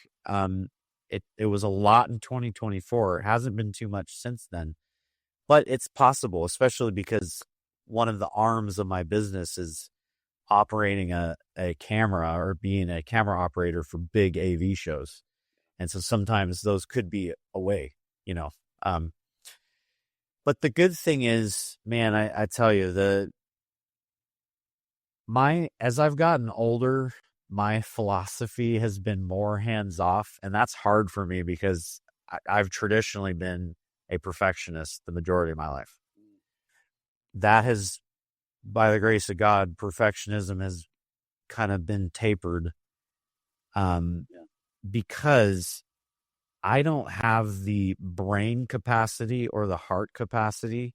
It was a lot in 2024. It hasn't been too much since then, but it's possible, especially because one of the arms of my business is operating a camera or being a camera operator for big AV shows. And so sometimes those could be away, you know. But the good thing is, man, I tell you, as I've gotten older, my philosophy has been more hands off, and that's hard for me because I've traditionally been a perfectionist the majority of my life. That has, by the grace of God, perfectionism has kind of been tapered, because I don't have the brain capacity or the heart capacity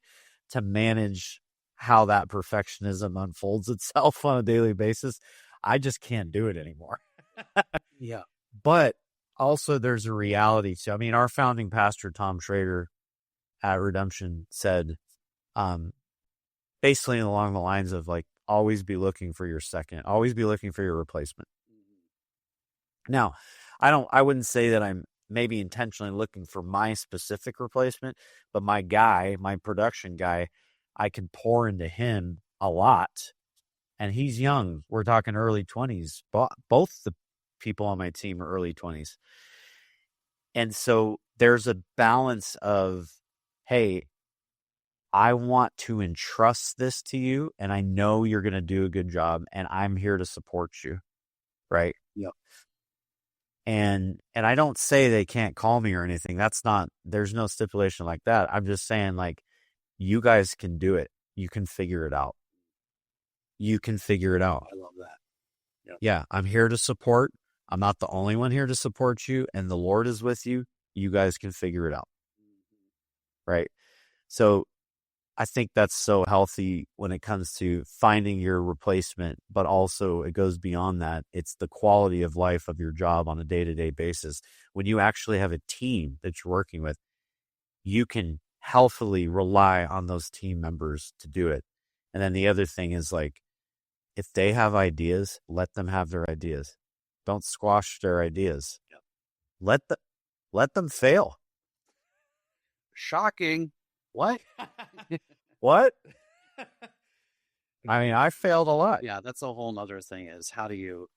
to manage how that perfectionism unfolds itself on a daily basis. I just can't do it anymore. Yeah. But also there's a reality. So, I mean, our founding pastor, Tom Schrader at Redemption, said, basically along the lines of like, always be looking for your second, always be looking for your replacement. Now, I wouldn't say that I'm maybe intentionally looking for my specific replacement, but my production guy, I can pour into him a lot. And he's young. We're talking early 20s. Both the people on my team are early 20s. And so there's a balance of, hey, I want to entrust this to you, and I know you're going to do a good job, and I'm here to support you. Right? Yep. And I don't say they can't call me or anything. There's no stipulation like that. I'm just saying, like, you guys can do it. You can figure it out. You can figure it out. I love that. Yep. Yeah, I'm here to support. I'm not the only one here to support you, and the Lord is with you. You guys can figure it out. Right? So I think that's so healthy when it comes to finding your replacement, but also it goes beyond that. It's the quality of life of your job on a day-to-day basis. When you actually have a team that you're working with, you can healthily rely on those team members to do it. And then the other thing is, like, if they have ideas, let them have their ideas. Don't squash their ideas. Yep. Let them fail. Shocking. What? What? I mean, I failed a lot. Yeah, that's a whole nother thing, is how do you,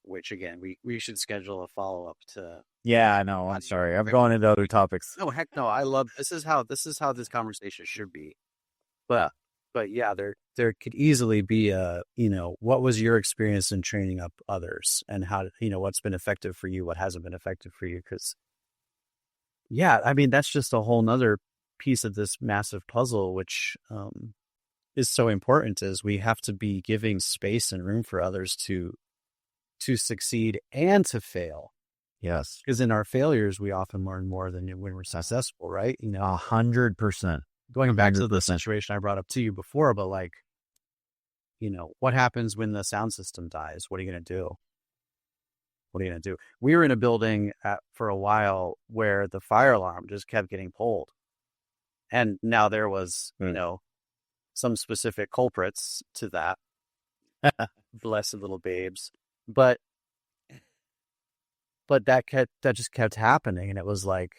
which again, we should schedule a follow-up to. Yeah, I know. I'm sorry. I'm going into other topics. No, heck no. I love, this is how this conversation should be. But yeah, there could easily be what was your experience in training up others, and how, what's been effective for you, what hasn't been effective for you. Because yeah, I mean, that's just a whole nother piece of this massive puzzle, which is so important, is we have to be giving space and room for others to succeed and to fail. Yes. Because in our failures, we often learn more than when we're successful, right? 100%. Going back to the situation I brought up to you before, but like, what happens when the sound system dies? What are you going to do? What are you going to do? We were in a building for a while where the fire alarm just kept getting pulled. And now there was, some specific culprits to that. Blessed little babes. But that just kept happening. And it was like,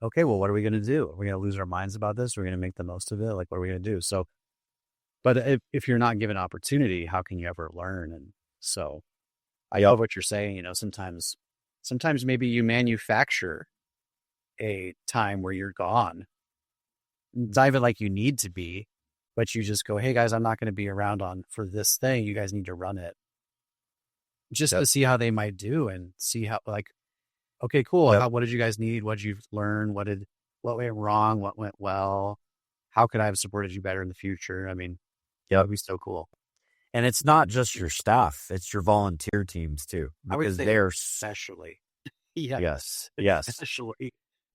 okay, well, what are we going to do? Are we going to lose our minds about this? We're going to make the most of it. Like, what are we going to do? So, but if you're not given opportunity, how can you ever learn? And so I love what you're saying. Sometimes maybe you manufacture a time where you're gone. It's not even like you need to be, but you just go, hey guys, I'm not going to be around for this thing. You guys need to run it just to see how they might do and see how, like, okay, cool. What did you guys need? What did you learn? What went wrong? What went well? How could I have supported you better in the future? I mean, that would be so cool. And it's not just your staff, it's your volunteer teams too, because they're especially. Yes.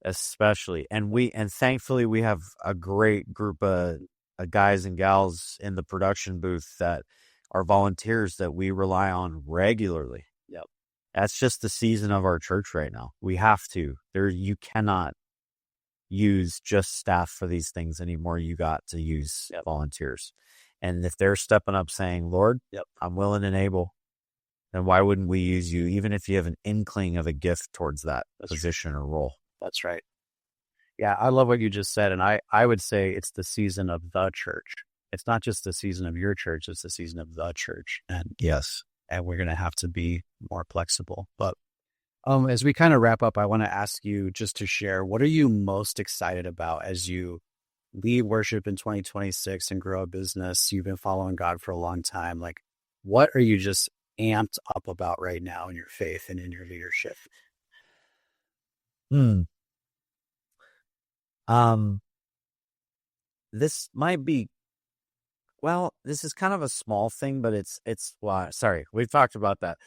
Especially. And thankfully we have a great group of guys and gals in the production booth that are volunteers that we rely on regularly. Yep. That's just the season of our church right now. We have to. You cannot use just staff for these things anymore. You got to use volunteers. And if they're stepping up saying, Lord, I'm willing and able, then why wouldn't we use you, even if you have an inkling of a gift towards that position or role? That's right. Yeah, I love what you just said. And I would say it's the season of the church. It's not just the season of your church, it's the season of the church. And yes. And we're going to have to be more flexible. But as we kind of wrap up, I want to ask you just to share, what are you most excited about as you lead worship in 2026 and grow a business? You've been following God for a long time. Like, what are you just amped up about right now in your faith and in your leadership? This might be, well, this is kind of a small thing, but sorry, we've talked about that.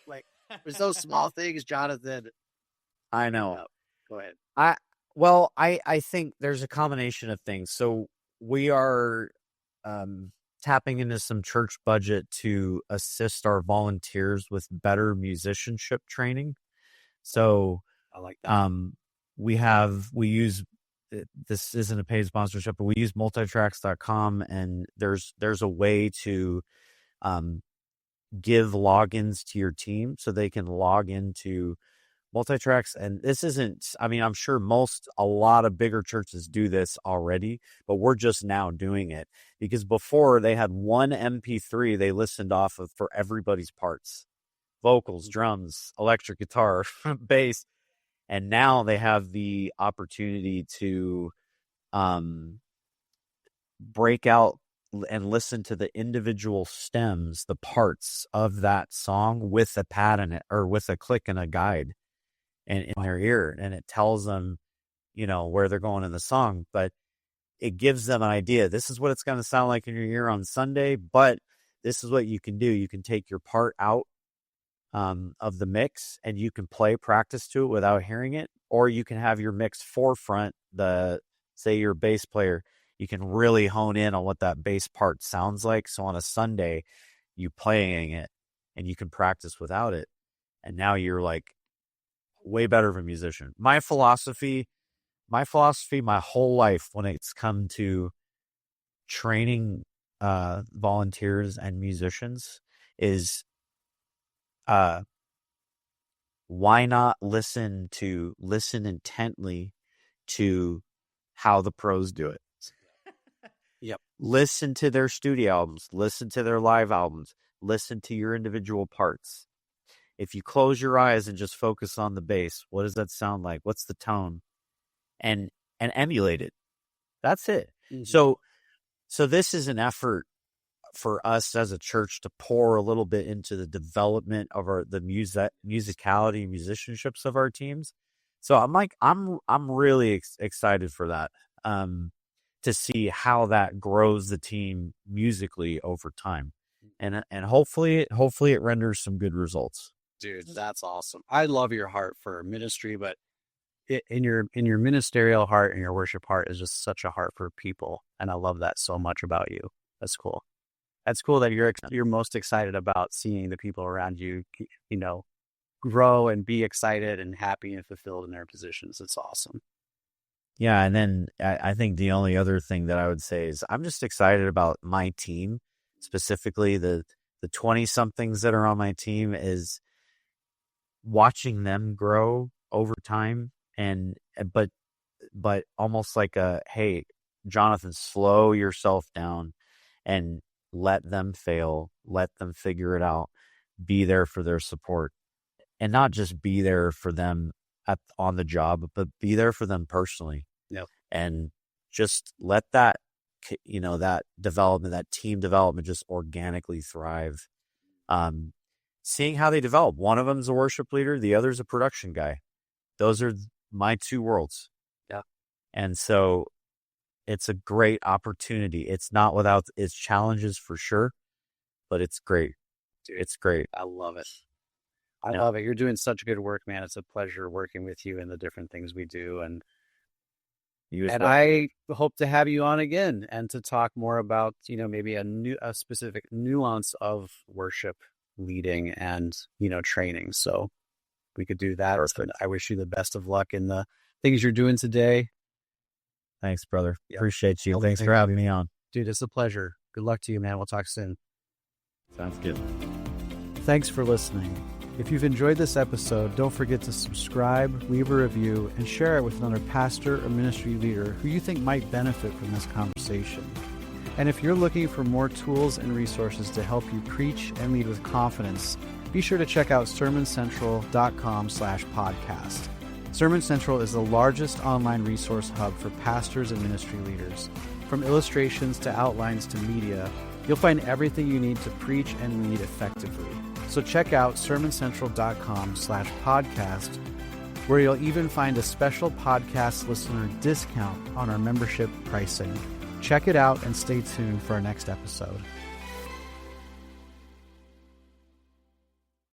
Like, there's those small things, Jonathan. I know. Go ahead. I think there's a combination of things. So we are tapping into some church budget to assist our volunteers with better musicianship training. So I like that. we use, this isn't a paid sponsorship, but we use multitracks.com, and there's a way to give logins to your team so they can log into Multitracks. And this isn't, I mean, I'm sure a lot of bigger churches do this already, but we're just now doing it because before they had one MP3 they listened off of for everybody's parts, vocals, drums, electric guitar, bass. And now they have the opportunity to break out and listen to the individual stems, the parts of that song with a pad in it or with a click and a guide and in their ear, and it tells them, where they're going in the song, but it gives them an idea. This is what it's going to sound like in your ear on Sunday, but this is what you can do. You can take your part out of the mix and you can practice to it without hearing it, or you can have your mix forefront. Say you're a bass player, you can really hone in on what that bass part sounds like. So on a Sunday, you playing it and you can practice without it. And now you're like way better of a musician. My philosophy, my whole life when it's come to training volunteers and musicians is why not listen intently to how the pros do it. Yep. Listen to their studio albums, listen to their live albums, listen to your individual parts. If you close your eyes and just focus on the bass, what does that sound like? What's the tone? And emulate it. That's it. Mm-hmm. So this is an effort for us as a church to pour a little bit into the development of the musicality, musicianships of our teams. So I'm really excited for that, to see how that grows the team musically over time, and hopefully it renders some good results. Dude, that's awesome. I love your heart for ministry, but in your ministerial heart and your worship heart is just such a heart for people, and I love that so much about you. That's cool. That's cool that you're most excited about seeing the people around you, grow and be excited and happy and fulfilled in their positions. It's awesome. Yeah, and then I think the only other thing that I would say is I'm just excited about my team, specifically the 20-somethings that are on my team, is watching them grow over time, but almost like hey, Jonathan, slow yourself down and let them fail, let them figure it out, be there for their support, and not just be there for them on the job, but be there for them personally. Yep. And just let that, that development, that team development just organically thrive. Seeing how they develop. One of them is a worship leader. The other is a production guy. Those are my two worlds. Yeah. And so it's a great opportunity. It's not without its challenges for sure, but it's great. Dude, it's great. I love it. I love it. You're doing such good work, man. It's a pleasure working with you and the different things we do. And I hope to have you on again and to talk more about, maybe a specific nuance of worship leading and, training. So we could do that. Perfect. I wish you the best of luck in the things you're doing today. Thanks, brother. Yeah. Appreciate you. Thanks for having me on. Dude, it's a pleasure. Good luck to you, man. We'll talk soon. Sounds good. Thanks for listening. If you've enjoyed this episode, don't forget to subscribe, leave a review, and share it with another pastor or ministry leader who you think might benefit from this conversation. And if you're looking for more tools and resources to help you preach and lead with confidence, be sure to check out sermoncentral.com/podcast. Sermon Central is the largest online resource hub for pastors and ministry leaders. From illustrations to outlines to media, you'll find everything you need to preach and lead effectively. So check out sermoncentral.com/podcast, where you'll even find a special podcast listener discount on our membership pricing. Check it out and stay tuned for our next episode.